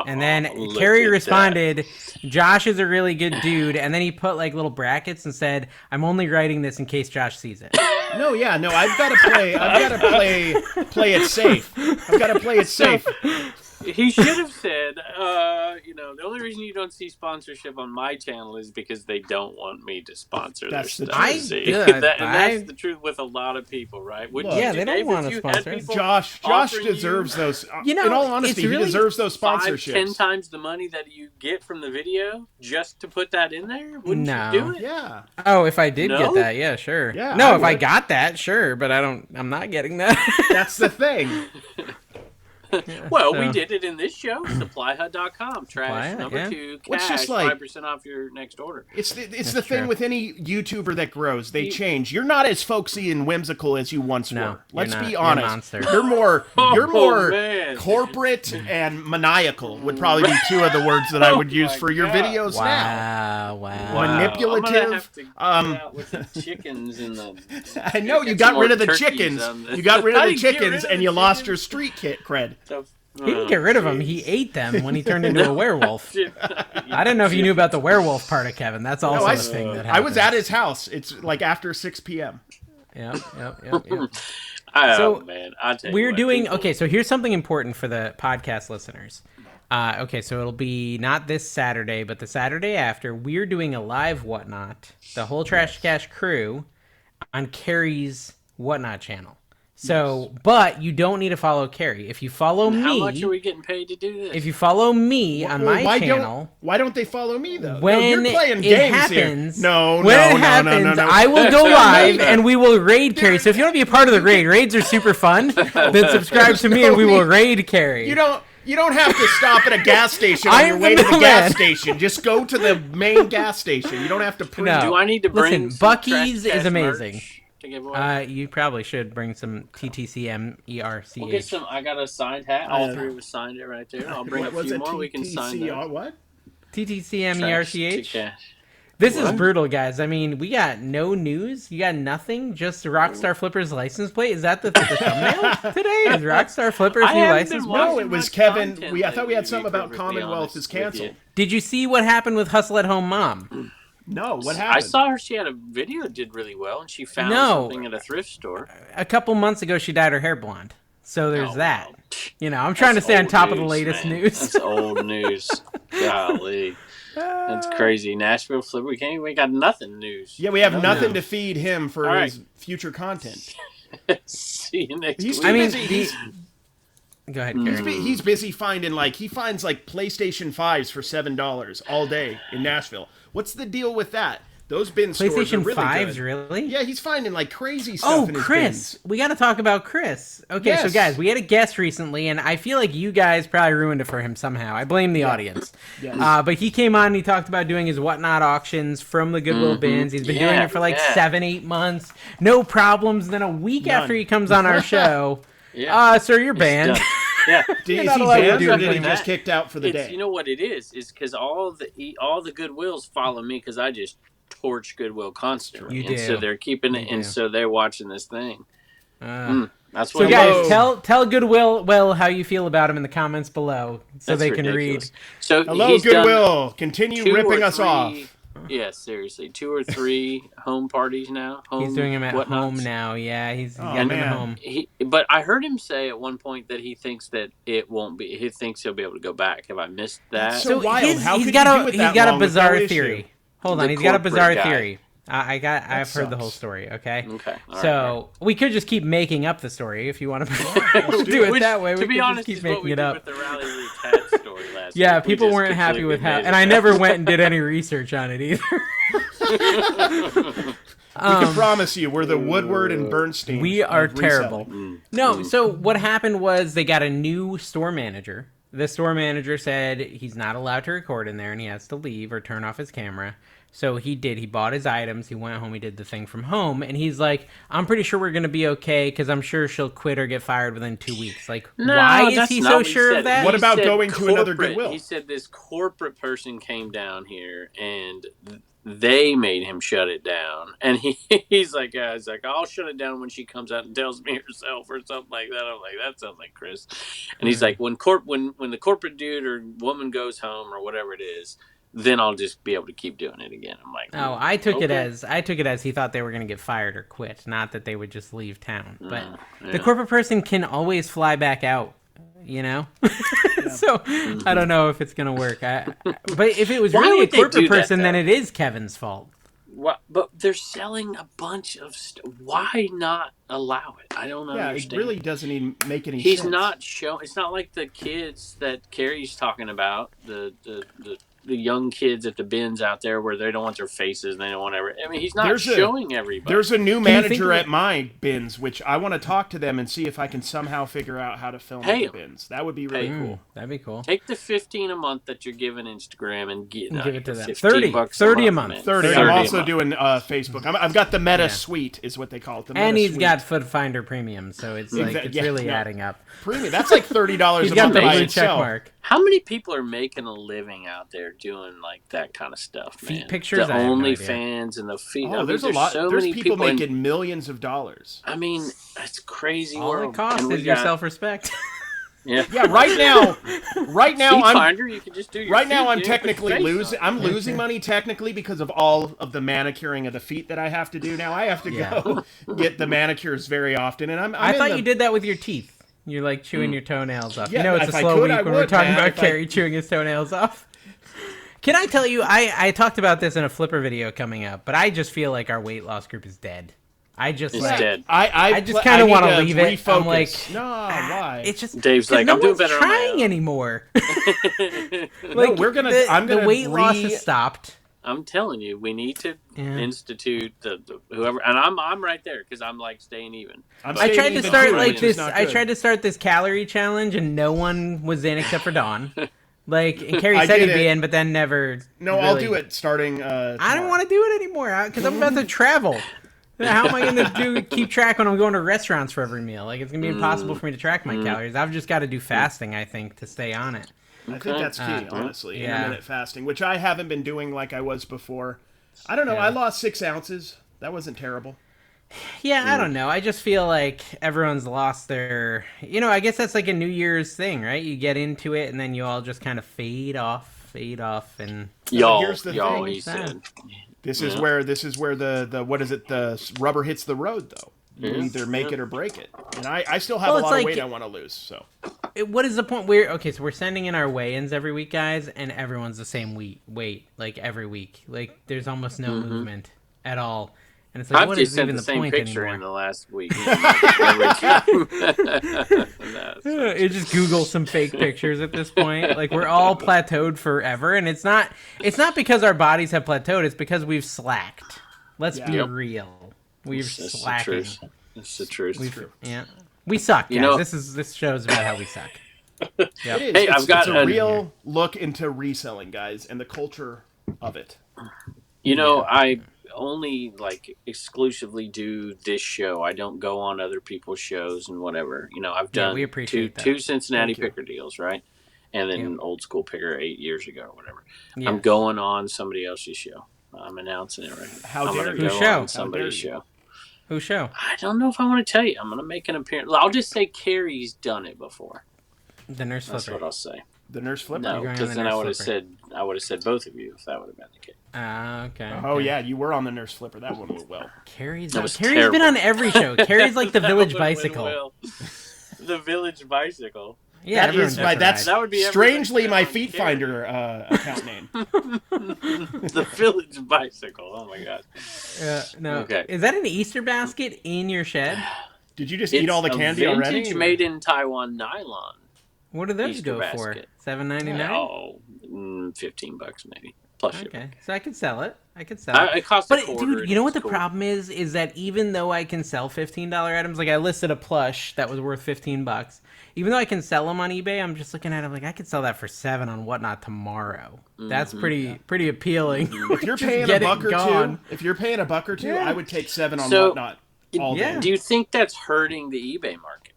And then Carrie responded, Josh is a really good dude. And then he put like little brackets and said, I'm only writing this in case Josh sees it. No, I've got to play it safe. I've got to play it safe. He should have said, the only reason you don't see sponsorship on my channel is because they don't want me to sponsor their That's the stuff. truth. See? Good. That's the truth with a lot of people, right? Yeah, they don't want to sponsor. Josh deserves those. In all honesty, he deserves those sponsorships. 5-10 times the money that you get from the video just to put that in there? Wouldn't you do it? Yeah. Oh, if I did No? get that, yeah, sure. Yeah, no, I if I would. got that, sure, but I'm not getting that. That's the thing. Well, So- we did it in this show. SupplyHut.com. Trash Supply Hut, number yeah. 2. Well, it's Cash. just like- 5% off your next order. It's the That's thing true. with any YouTuber that grows. They change. You're not as folksy and whimsical as you once No, were. Let's you're not. be You're a honest. monster. You're more man. corporate and maniacal would probably be two of the words that I would use my for your God. videos now. Wow. Manipulative, I'm gonna have to get out with the chickens and the. I know you Get got some rid more of the turkeys chickens. on this. You got rid of I the didn't get rid chickens of and the you lost chickens. your street kit cred. He didn't get rid of them. He ate them when he turned into a werewolf. I didn't know if you knew about the werewolf part of Kevin. That's also a thing that happened. I was at his house. It's like after 6 p.m. Yep. Oh, So, man. I tell you We're what, doing people- okay. So here's something important for the podcast listeners. Okay, so it'll be not this Saturday, but the Saturday after. We're doing a live Whatnot, the whole Trash Cash crew, on Carrie's Whatnot channel. So, but you don't need to follow Carrie. If you follow me, how much are we getting paid to do this? if you follow me on my channel, why don't they follow me though? when you're playing it games happens, here. No, I will go live and we will raid Carrie. So if you want to be a part of the raid, raids are super fun. Then subscribe to me and we will raid Carrie. You don't have to stop at a gas station on your way to the gas station. Just go to the main gas station. You don't have to print. No. Do I need to bring Listen, Buc-ee's is amazing. To give away? You probably should bring some TTCMERCH. We'll get some. I got a signed hat. All three of us signed it right there. I'll bring a few more. We can sign them. What? TTCMERCH. This is brutal, guys. I mean, we got no news. You got nothing. Just Rockstar Flipper's license plate. Is that the thumbnail today? Is Rockstar Flipper's new license plate? No, it was Kevin. I thought we had something about Commonwealth is canceled. Did you see what happened with Hustle at Home Mom? No, what happened? I saw her. She had a video that did really well, and she found something at a thrift store. A couple months ago, she dyed her hair blonde. So there's that. Wow. You know, I'm trying to stay on top of the latest news. That's old news. Golly. That's crazy. Nashville Flipper. We got nothing news. Yeah, we have nothing to feed him for his future content. See you next week. I mean, go ahead, Gary. He's busy finding he finds PlayStation 5s for $7 all day in Nashville. What's the deal with that? Those bin stores are PlayStation really 5s, good. really? Yeah, he's finding crazy stuff in his Chris. bins. We got to talk about Chris. Okay, Yes. so guys, we had a guest recently, and I feel like you guys probably ruined it for him somehow. I blame the audience. Yes. But he came on and he talked about doing his whatnot auctions from the Goodwill Bins. He's been doing it for 7-8 months. No problems. Then a week after he comes on our show, sir, you're banned. Yeah. Is he not allowed to banned do or did he anything. just kicked out for the day? You know what it is because all the Goodwills follow me because I just torch Goodwill constantly. You and do. So they're keeping it, and so they're watching this thing. That's what. So guys, tell Goodwill how you feel about him in the comments below, so That's they can ridiculous. read. So Hello, he's Goodwill. done Continue 2 or ripping us 3 off. Yeah, seriously, 2 or 3 home parties now. He's doing them at home whatnots. now. Yeah, he's getting them at home. But I heard him say at one point that he thinks that it won't be. He thinks he'll be able to go back. Have I missed that? So wild. How he's could got you a do it he's that got a long with bizarre no issue? theory. Hold on, The he's got a corporate bizarre guy. theory. I've heard the whole sucks. story. Okay. Okay. All So we could just keep making up the story if you want to do it Which, that way. We to be could honest, just is keep what making we it did up. with the Rally Root Cat story last Yeah, week. We people just weren't happy completely with how, made and it I up. never went and did any research on it either. We can promise you, we're the Woodward and Bernstein. We are of terrible. reselling. No, so what happened was they got a new store manager. The store manager said he's not allowed to record in there and he has to leave or turn off his camera. So he did. He bought his items. He went home. He did the thing from home. And he's like, I'm pretty sure we're going to be okay because I'm sure she'll quit or get fired within 2 weeks. Like, why is that's he not so what he sure said. of that? What He about said going to another corporate- Goodwill? He said this corporate person came down here and they made him shut it down. And he's like, I'll shut it down when she comes out and tells me herself or something like that. I'm like, that sounds like Chris. And he's like, when the corporate dude or woman goes home or whatever it is, then I'll just be able to keep doing it again. I'm like, No, I took it okay. as he thought they were going to get fired or quit, not that they would just leave town. But yeah. the corporate person can always fly back out, you know? So I don't know if it's going to work. But if it was Why really a would they corporate do that, person, then though? it is Kevin's fault. What? But they're selling a bunch of stuff. Why not allow it? I don't Yeah, understand. it really doesn't even make any He's sense. not showing. It's not like the kids that Carrie's talking about. The young kids at the bins out there where they don't want their faces and they don't want every. I mean, he's not showing everybody. There's a new you think manager that- at my bins, which I want to talk to them and see if I can somehow figure out how to film Pay the 'em. bins. That would be really cool. That'd be cool. Take the $15 a month that you're giving Instagram and Give it to them. 30 $30 a month. man. 30. 30 I'm a also month. doing Facebook. I've got the Meta Suite, is what they call it. The And Meta he's Suite. got Foot Finder Premium, so it's like it's really adding up. Premium. That's like $30 He's a got month the by blue check itself. mark. How many people are making a living out there doing like that kind of stuff, man? Feet pictures? The I have no idea. OnlyFans and the feet. Oh, there's a lot. So There's many people and- making millions of dollars. I mean, it's crazy. All world. it costs And we is your got- self-respect. Yeah. Yeah, right now Feet I'm Finder, you can just do your right now feet, I'm dude. Put your technically face losing. on it. I'm losing money technically because of all of the manicuring of the feet that I have to do now. I have to go get the manicures very often, and I'm I in thought the- you did that with your teeth. You're like chewing your toenails off. Yeah, You know it's if a I slow could, I week when we're would, talking man. about If I- Carrie chewing his toenails off. Can I tell you, I talked about this in a Flipper video coming up, but I just feel like our weight loss group is dead. I just Instead. I just kind of want to leave it. Refocus. I'm like, no, why? it's just Dave's like, no I'm doing one's better on my trying own. anymore. No, we're gonna. I'm gonna the weight loss has stopped. I'm telling you, we need to institute the whoever, and I'm right there because I'm like staying even. I tried to even start too, like which is this. not I good. tried to start this calorie challenge, and no one was in except for Don. Like, and Carrie I said did he'd be it. in, but then never. No, really. I'll do it starting. I don't want to do it anymore because I'm about to travel. How am I going to keep track when I'm going to restaurants for every meal? Like, it's going to be impossible for me to track my calories. I've just got to do fasting, I think, to stay on it. I think that's key, honestly. yeah. Intermittent fasting, which I haven't been doing like I was before. I don't know. I lost 6 ounces. That wasn't terrible. Yeah, I don't know. I just feel like everyone's lost their... I guess that's like a New Year's thing, right? You get into it, and then you all just kind of fade off, and... Here's the Y'all, thing. he said. This is where the what is it? The rubber hits the road, though. You either make it or break it. And I still have a lot of weight I want to lose. So what is the point? So we're sending in our weigh-ins every week, guys, and everyone's the same weight, like every week. Like there's almost no movement at all. And it's like, I've what just is sent even the the same point picture anymore? in the last week. Every time. You just Google some fake pictures at this point. Like we're all plateaued forever, and it's not because our bodies have plateaued. It's because we've slacked. Let's be real. We've slacking. It's the truth. Yeah, we suck, guys. This show's about how we suck. it is. Hey, I've got it's a real look into reselling, guys, and the culture of it. I only exclusively do this show. I don't go on other people's shows and whatever. I've done we appreciate two Cincinnati picker deals, right? And then old school picker 8 years ago or whatever. Yeah. I'm going on somebody else's show. I'm announcing it right now. How I'm dare gonna you? go Whose show? on somebody's show. Whose show? I don't know if I want to tell you. I'm going to make an appearance. I'll just say Carrie's done it before. The Nurse That's Flipper. what I'll say. The Nurse Flipper. No, going on because the then Nurse I would have Flipper. said both of you if that would have been the case. Okay. Oh yeah, you were on the Nurse Flipper. That one went well. Carrie's That was been terrible. on every show. Carrie's like the Village That would've Bicycle. went well. The Village Bicycle. Yeah, that is my. That's That would be strangely my everything Feet on Carrie. Finder account name. The Village Bicycle. Oh my god. No. Okay. Is that an Easter basket in your shed? Did you just eat all the candy It's already? vintage made in Taiwan nylon. What do those Easter go for? basket. $7.99? Oh, $15 maybe. Plus shipping. Okay, so I could sell it. It costs a But quarter. dude, you know what the It's cool. problem is? Is that even though I can sell $15 items, like I listed a plush that was worth $15. Even though I can sell them on eBay, I'm just looking at it like I could sell that for $7 on Whatnot tomorrow. That's pretty appealing. If you're Just paying a get it buck or gone. two, I would take 7 on So- Whatnot all Yeah. day. Do you think that's hurting the eBay market?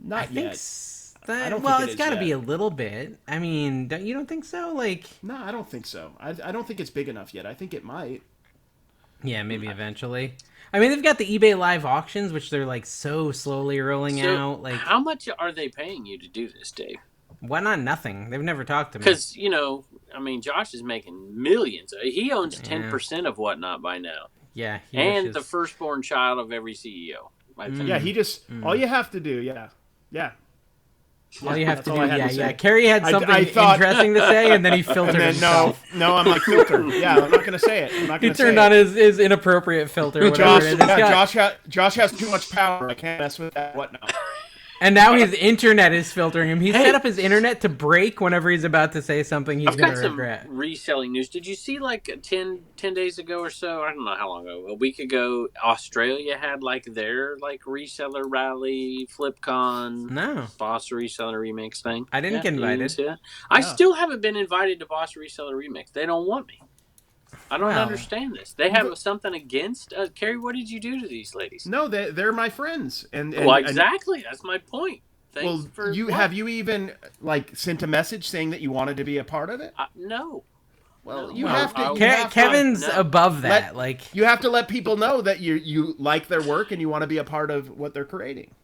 Not I think yet. that, I don't well, think it it's is got to yet. be a little bit. I mean, you don't think so? Like, No, I don't think so. I don't think it's big enough yet. I think it might. yeah, maybe eventually. I mean, they've got the eBay live auctions, which they're like so slowly rolling out. Like, how much are they paying you to do this, Dave? Whatnot, nothing. They've never talked to me. Because Josh is making millions. He owns 10% of Whatnot by now, Yeah, he and wishes- the firstborn child of every CEO. I think. Yeah, he just all you have to do. Yeah. all you have That's to all do. I had Yeah, to yeah. say. Carrie had something I thought- interesting to say, and then he filtered And then himself. no, I'm like filter. Yeah, I'm not gonna say it. I'm not He gonna say turned it. on his inappropriate filter. Whatever, Josh has too much power. I can't mess with that. Whatnot. and now his internet is filtering him. He set up his internet to break whenever he's about to say something he's I've going got to some regret. reselling news. Did you see 10 days ago or so? I don't know how long ago. A week ago, Australia had their reseller rally, FlipCon, No, Boss Reseller Remix thing. I didn't get you didn't invited. see that? I still haven't been invited to Boss Reseller Remix. They don't want me. I don't Well. understand this. They have something against Carrie. What did you do to these ladies? No, they're my friends. And well, exactly. That's my point. Thanks Well, for you what? have you even sent a message saying that you wanted to be a part of it? No. Well, No. you Well, have to. I'll- You have to- Kevin's no. above that. You have to let people know that you like their work and you want to be a part of what they're creating.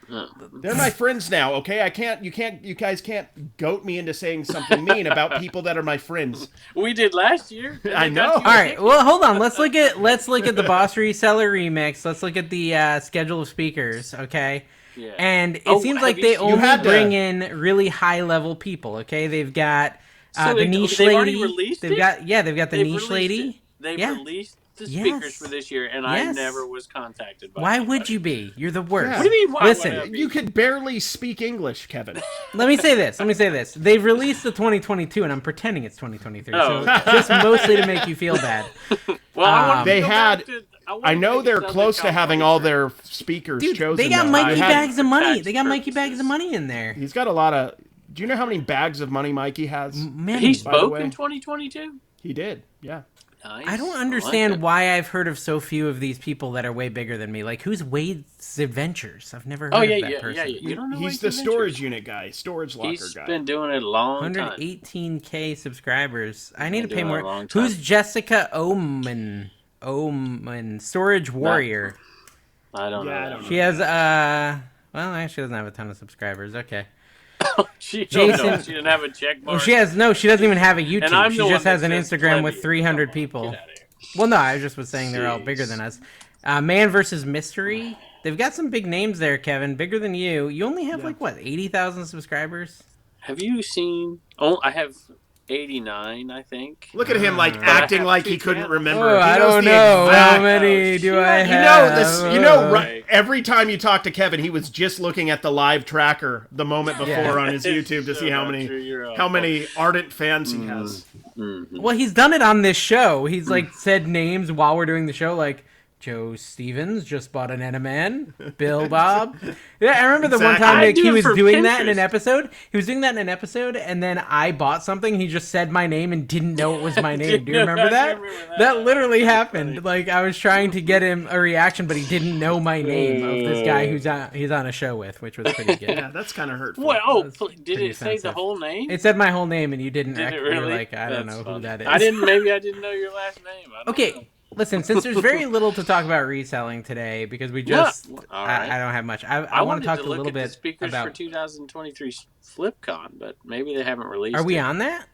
No. They're my friends now, okay? You guys can't goat me into saying something mean about people that are my friends. We did last year. I know. All right, well, hold on. Let's look at the Boss Reseller Remix. Let's look at the schedule of speakers, okay? Yeah. And it Oh, seems have like you they seen- only had to- bring in really high level people. Okay, they've got So the niche they've already lady. released they've it? got the They've niche released lady. it? They've Yeah. released the speakers Yes. for this year, and I Yes. never was contacted by Why anybody. would you be? You're the worst. Yeah. What do you mean, why Listen, would I be? You could barely speak English, Kevin. Let me say this. They've released the 2022, and I'm pretending it's 2023. Oh, So just mostly to make you feel bad. Well, I want They to go had- back to, I know they're Southern close to having California all trip. their speakers Dude, chosen. they got though. Mikey I had- bags of money. tax They got Mikey bags purposes. of money in there. He's got a lot of. Do you know how many bags of money Mikey has? Man, He By the spoke way. in 2022. He did. Yeah. Nice. I don't like understand it. why I've heard of so few of these people that are way bigger than me. Like, who's Wade's Adventures? I've never heard Oh of yeah, that yeah, person. yeah. You don't know He's Wade's the Adventures? storage unit guy, storage locker He's guy. been doing it a long time. 118K subscribers. I need to Been pay doing it more. a long time. Who's Jessica Oman? Oman, Storage Warrior. I don't Yeah, I know. don't know. She has well, actually doesn't have a ton of subscribers. Okay. She, Jason- no, she didn't have a check mark. Well, she doesn't even have a YouTube. And I'm She the just one has that an says Instagram with plebeian. 300 Come on, people. get outta here. Well, no, I just was saying they're all bigger Jeez. than us. Man versus Mystery. They've got some big names there, Kevin. Bigger than you. You only have like what, 80,000 subscribers? Have you seen? Oh, I have 89, I think. Look at him like I acting have like two he couldn't channels. remember. Oh, He I knows don't the know. How exact- many do I shit. have? You know this. You know, Right. every time you talk to Kevin, he was just looking at the live tracker the moment before Yeah. on his YouTube to see how many ardent fans he has. Mhm. Well, he's done it on this show. He's like said names while we're doing the show, like Joe Stevens just bought an enema. Bill Bob. Yeah, I remember the one Exactly. time I like, do he it was for doing that in an Pinterest. episode. He was doing that in an episode, and then I bought something. He just said my name and didn't know it was my name. Do you remember I that? remember that. That literally That's happened. funny. Like I was trying to get him a reaction, but he didn't know my name of this guy he's on a show with, which was pretty good. Yeah, that's kind of hurtful. Well, oh, That's did pretty it say the offensive. whole name? It said my whole name, and you didn't. Did it You were really? like, I don't That's know who funny. that is. Maybe I didn't know your last name. I don't Okay, know. listen, since there's very little to talk about reselling today, because we just, all right. I don't have much. I want wanted to talk a look little at the bit speakers for about. 2023 FlipCon, but maybe they haven't released. Are we it. on that?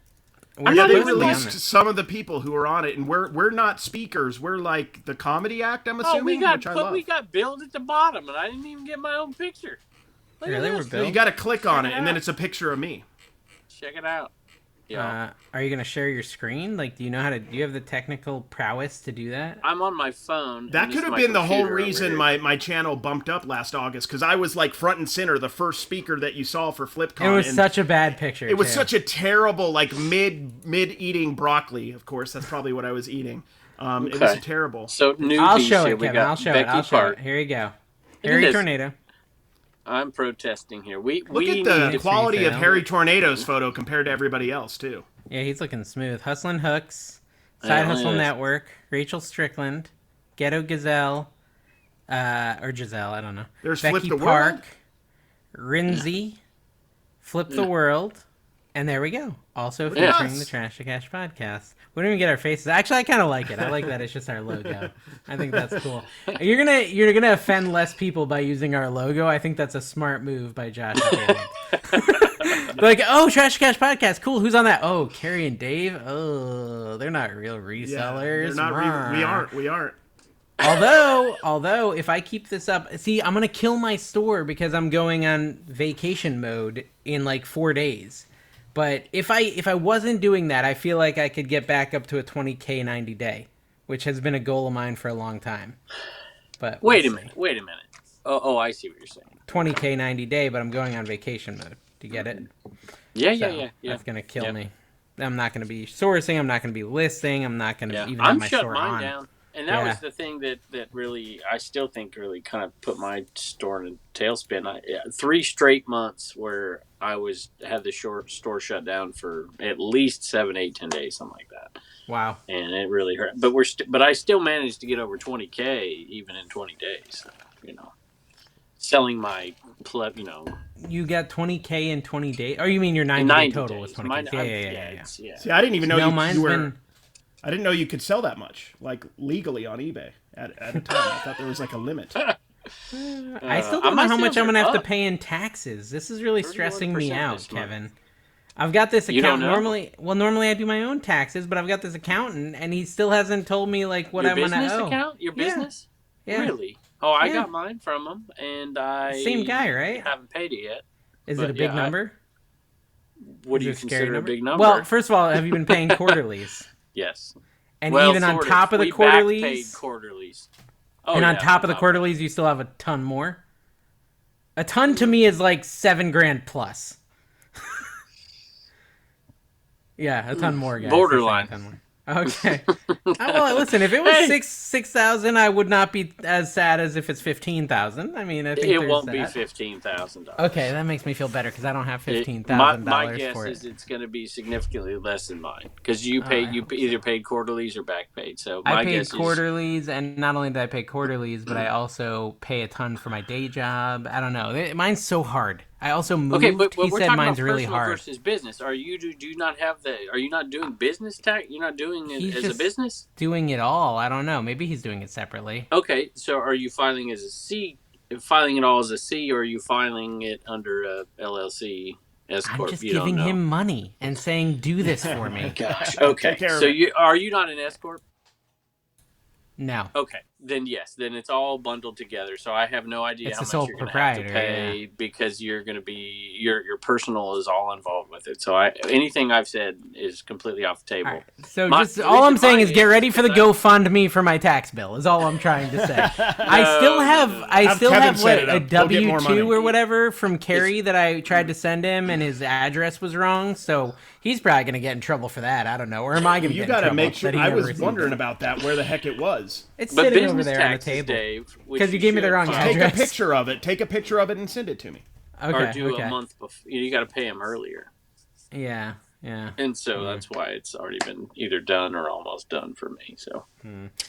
I'm We're not They even supposed to be on released that. some of the people who are on it, and we're not speakers. We're like the comedy act. I'm assuming. Oh, we got which I love. we got billed at the bottom, and I didn't even get my own picture. Look Really? at We're this. billed? So you got to click on Check it, it and then out. it's a picture of me. Check it out. Yeah, Are you gonna share your screen? Like, do you know how to? Do you have the technical prowess to do that? I'm on my phone. That and could this have is been the whole computer over reason here. my channel bumped up last August, because I was like front and center, the first speaker that you saw for FlipCon. It was and such a bad picture. It was too. such a terrible, like mid eating broccoli. Of course, that's probably what I was eating. It was Okay. terrible. So newbies I'll show here. it, We Kevin. got I'll show Becky it. I'll show Park. it. Here you go. at Harry this. Tornado. I'm protesting here. We Look at need the to- quality of fail. Harry Tornado's photo compared to everybody else too. Yeah, he's looking smooth. Hustlin' Hooks, Yeah, Side look at Hustle this. Network, Rachel Strickland, Ghetto Gazelle, or Giselle, I don't know. There's Becky Flip the Park, World. Rinzy, Flip the Yeah. World, and there we go. Also Look at featuring us. the Trash to Cash podcast. We don't even get our faces. Actually, I kind of like it. I like that it's just our logo. I think that's cool. You're gonna offend less people by using our logo. I think that's a smart move by Josh and Caleb. Like, oh, Trash to Cash podcast, cool. Who's on that? Oh, Carrie and Dave. Oh, they're not real resellers. Yeah, they're not. We aren't. Although, if I keep this up, see, I'm gonna kill my store because I'm going on vacation mode in like 4 days. But if I wasn't doing that, I feel like I could get back up to a 20K 90 day, which has been a goal of mine for a long time. But Wait a we'll see. minute. Wait a minute. Oh, I see what you're saying. 20K 90 day, but I'm going on vacation mode. Do you get it? Yeah, So, yeah. That's gonna kill Yeah. me. I'm not gonna be sourcing. I'm not gonna be listing. I'm not gonna Yeah, even have I'm my shutting store mine on. down, and that Yeah. was the thing that really I still think really kind of put my store in a tailspin. 3 straight months where I had the store shut down for at least 7, 8, 10 days, something like that, Wow. and it really hurt. But but I still managed to get over 20K even in 20 days. You know, selling my You got 20K in 20 days? Oh, you mean your 90 day total was 20K? Mine, Yeah. yeah. See, I didn't even know No, you mine's were. been. I didn't know you could sell that much, like legally on eBay at a time. I thought there was like a limit. I still my don't know how much sales I'm gonna are have to up. pay in taxes. This is really stressing me 31% out, this month. Kevin. I've got this You don't account know? normally I do my own taxes, but I've got this accountant and he still hasn't told me like what Your I'm gonna business owe. account? Your Yeah. business? Yeah. Really? Oh, I Yeah. got mine from him, and I Same guy, right? haven't paid it yet. Is But, it a big yeah, number? What Is do you it scary consider a number? big number? Well, first of all, have you been paying quarterlies? Yes. And Well, even on sort top of the we quarterlies, backpaid quarterlies. Oh, and on yeah, top of the quarterlies, you still have a ton more. A ton to me is like $7,000 plus. Yeah, a ton more, guys. Borderline. A ton more. Okay. Well, listen, if it was Hey. 6,000, I would not be as sad as if it's 15,000. I mean, I think It there's won't that. be $15,000. Okay, that makes me feel better because I don't have My $15,000 guess for is it. it's going to be significantly less than mine because you either paid quarterlies or back paid. So my I paid guess quarterlies, and not only did I pay quarterlies, but I also pay a ton for my day job. I don't know. Mine's so hard. I also moved. okay, but He we're said talking mine's about really personal hard. versus business. Are you do you not have the? Are you not doing business tax? You're not doing it He's as a just business. doing it all. I don't know. Maybe he's doing it separately. Okay, so are you filing as a C? Filing it all as a C, or are you filing it under a LLC S I'm corp? just You don't giving know. him money and saying, "Do this for me." Gosh. Okay. Take care So of it. are you not an S corp? No. Okay, then yes, then it's all bundled together. So I have no idea It's how a much sole you're going to have to proprietor, pay because you're going to be your personal is all involved with it. So anything I've said is completely off the table. All right. So My- just the all I'm reason saying mine is get is ready for the because GoFundMe for my tax bill. Is all I'm trying to say. I still have no. I Have still Kevin have set what, it a up. He'll get more money. W-2 or whatever from Kerry that I tried to send him, and his address was wrong. So he's probably gonna get in trouble for that. I don't know. Or am I gonna You get got in to trouble? make sure. that he I never was received wondering it? about that, where the heck it was. It's But sitting over business there on the taxes, table. Dave, which 'Cause you gave me the wrong file, address. Take a picture of it. Take a picture of it and send it to me. Okay. or do okay. a month before. You got to pay them earlier, Yeah. Yeah. and so that's why it's already been either done or almost done for me. So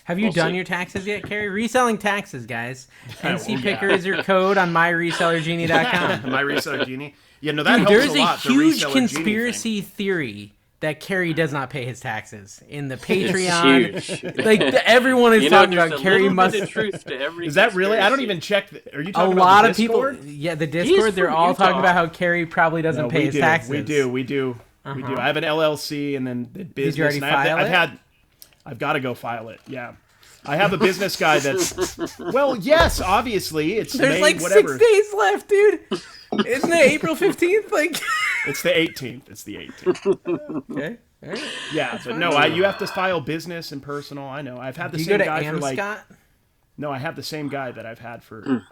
Have you We'll done see. your taxes yet, Kerry? Reselling taxes, guys. NC yeah. Picker is your code on myresellergenie.com. My Reseller Genie. Yeah, no, that Dude, helps there's a lot. a the huge Reseller Genie conspiracy theory that Kerry does not pay his taxes in the it's Patreon. huge. Like everyone is talking there's about a Kerry little must. bit of truth to every. thing. Is that really? I don't conspiracy. even check. Are you A talking lot about of the people, Discord? yeah, the Discord, they're from all Utah. talking about how Kerry probably doesn't No, pay we his do. taxes. We do. We do. I have an LLC and then the business. Did you already and file it? I've got to go file it. Yeah. I have a business guy that's. Well, yes, obviously it's There's May, like whatever. 6 days left, dude. Isn't it April 15th? Like, It's the 18th. It's the 18th. okay. All right. Yeah, but no, you have to file business and personal. I know. I've had the Do you same go to guy for like. Amscot? No, I have the same guy that I've had for 10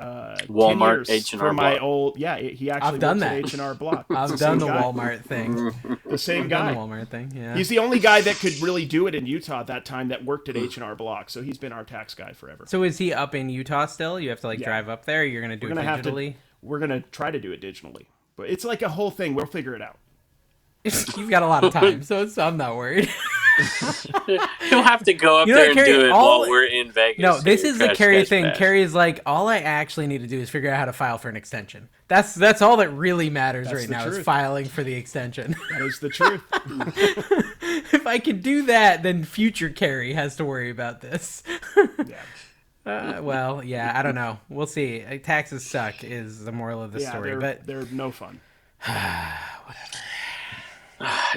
Walmart, years H&R for my Block. old. Yeah, he actually I've done works that. at H&R Block. I've It's done the same guy. Walmart thing. The same I've done the guy. Walmart thing, yeah. He's the only guy that could really do it in Utah at that time that worked at H&R Block. So he's been our tax guy forever. So is he up in Utah still? You have to Yeah. drive up there? Or you're gonna do We're it gonna have digitally? to. We're gonna try to do it digitally, but it's like a whole thing. We'll figure it out. You've got a lot of time, so I'm not worried. He'll have to go up You know there what, and Carrie, do it all- while we're in Vegas. No, this so is the Crash Carrie Cash thing. Bash. Carrie's like, all I actually need to do is figure out how to file for an extension. That's all that really matters That's right the now is truth. filing for the extension. That is the truth. If I can do that, then future Carrie has to worry about this. Yeah. Well, yeah, I don't know. We'll see. Taxes suck is the moral of the Yeah, story. But they're no fun.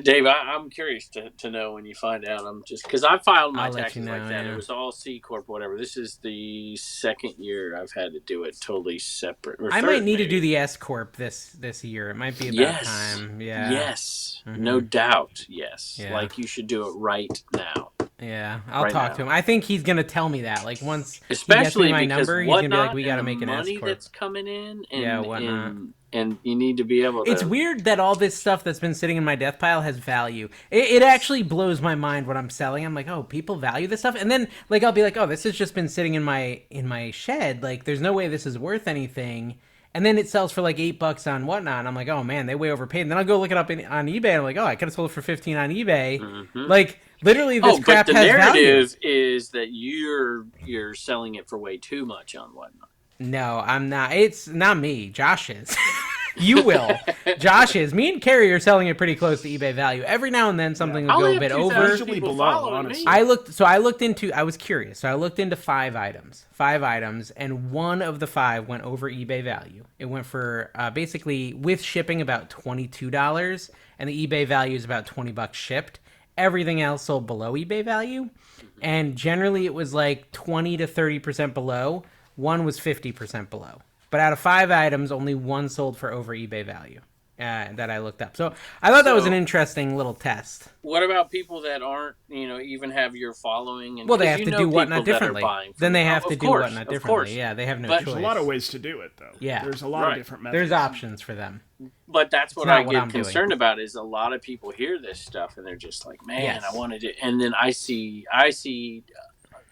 Dave, I'm curious to know when you find out. I'm just because I filed my I'll let taxes you know, like that. yeah. It was all C corp, whatever. This is the second year I've had to do it totally separate. Or I third, might need to maybe. do the S corp this year. It might be about Yes. time. Yeah. Yes. No doubt. Yes. Yeah. Like you should do it right now. Yeah, I'll Right talk now. to him. I think he's gonna tell me that. Like once Especially he gets me my because number, he's gonna be like, Whatnot "We got to and make the an S money corp." that's coming in, and, Yeah, Whatnot. and you need to be able to. It's weird that all this stuff that's been sitting in my death pile has value. It actually blows my mind when I'm selling. I'm like, oh, people value this stuff, and then like I'll be like, oh, this has just been sitting in my shed. Like, there's no way this is worth anything. And then it sells for like $8 on Whatnot. And I'm like, oh man, they way overpaid. And then I'll go look it up on eBay. And I'm like, oh, I could have sold it for $15 on eBay. Mhm. Like literally, this but crap the has value. narrative is that you're selling it for way too much on Whatnot. No, I'm not. It's not me. Josh is. You will. Josh is. Me and Carrie are selling it pretty close to eBay value. Every now and then something will go a bit over. Usually below, honestly. I was curious. So I looked into 5 items, and one of the 5 went over eBay value. It went for basically with shipping about $22, and the eBay value is about $20 shipped. Everything else sold below eBay value, and generally it was like 20 to 30% below. One was 50% below. But out of 5 items, only one sold for over eBay value. that I looked up. So I thought that was an interesting little test. What about people that aren't, even have your following? And Well, they have to do whatnot differently. Then they have to do course, whatnot differently. Yeah, they have no choice. There's a lot of ways to do it, though. Yeah. There's a lot of different methods. There's options for them. But that's what I get I'm concerned doing. about is a lot of people hear this stuff and they're just like, man, Yes. I wanted it. And then I see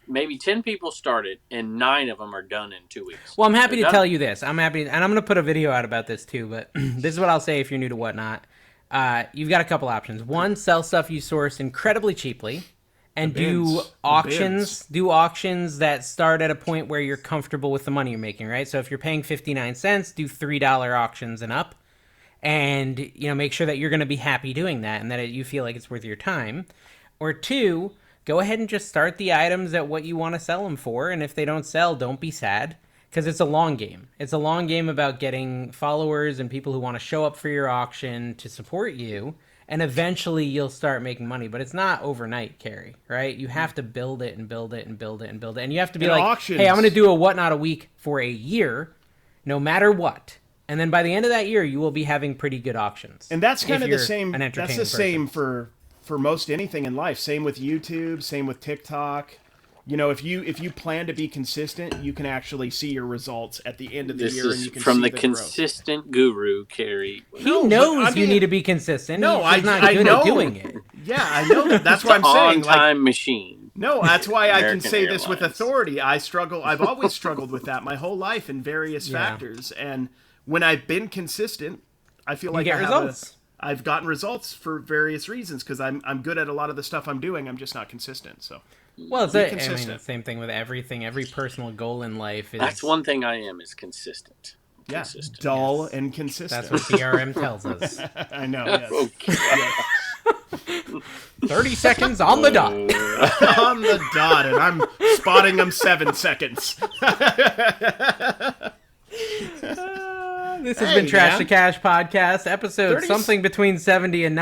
maybe 10 people start it and 9 of them are done in 2 weeks. Well, I'm happy to tell you this. I'm happy, and I'm going to put a video out about this too, but this is what I'll say if you're new to Whatnot. You've got a couple options. One, sell stuff you source incredibly cheaply and do auctions. Do auctions that start at a point where you're comfortable with the money you're making, right? So if you're paying 59 cents, do $3 auctions and up. And, make sure that you're going to be happy doing that and that you feel like it's worth your time. Or 2, go ahead and just start the items at what you want to sell them for. And if they don't sell, don't be sad, because it's a long game. It's a long game about getting followers and people who want to show up for your auction to support you. And eventually you'll start making money. But it's not overnight, Carrie, right? You have to build it and build it and build it and build it. And you have to be auctions. Hey, I'm going to do a Whatnot a week for a year, no matter what. And then by the end of that year, you will be having pretty good auctions. And that's kind of the same. That's the same for most anything in life. Same with YouTube. Same with TikTok. If you plan to be consistent, you can actually see your results at the end of the year, and you can from see the growth. consistent guru, Carrie. He knows you need to be consistent. No, He's not good at doing it. Yeah, I know that. That's what I'm saying. On-time machine. No, that's why I can say Airlines. this with authority. I've always struggled with that my whole life in various factors, and when I've been consistent, I feel like get results. I've gotten results for various reasons because I'm good at a lot of the stuff I'm doing. I'm just not consistent. So, well, it's the same thing with everything. Every personal goal in life is. That's one thing I am is consistent. Yeah, Consistent. dull and consistent. That's what DRM tells us. I know. Yes. Okay. 30 seconds on the dot. On the dot, and I'm spotting them 7 seconds. This has been Trash to Cash podcast, episode 30 something between 70 and 90.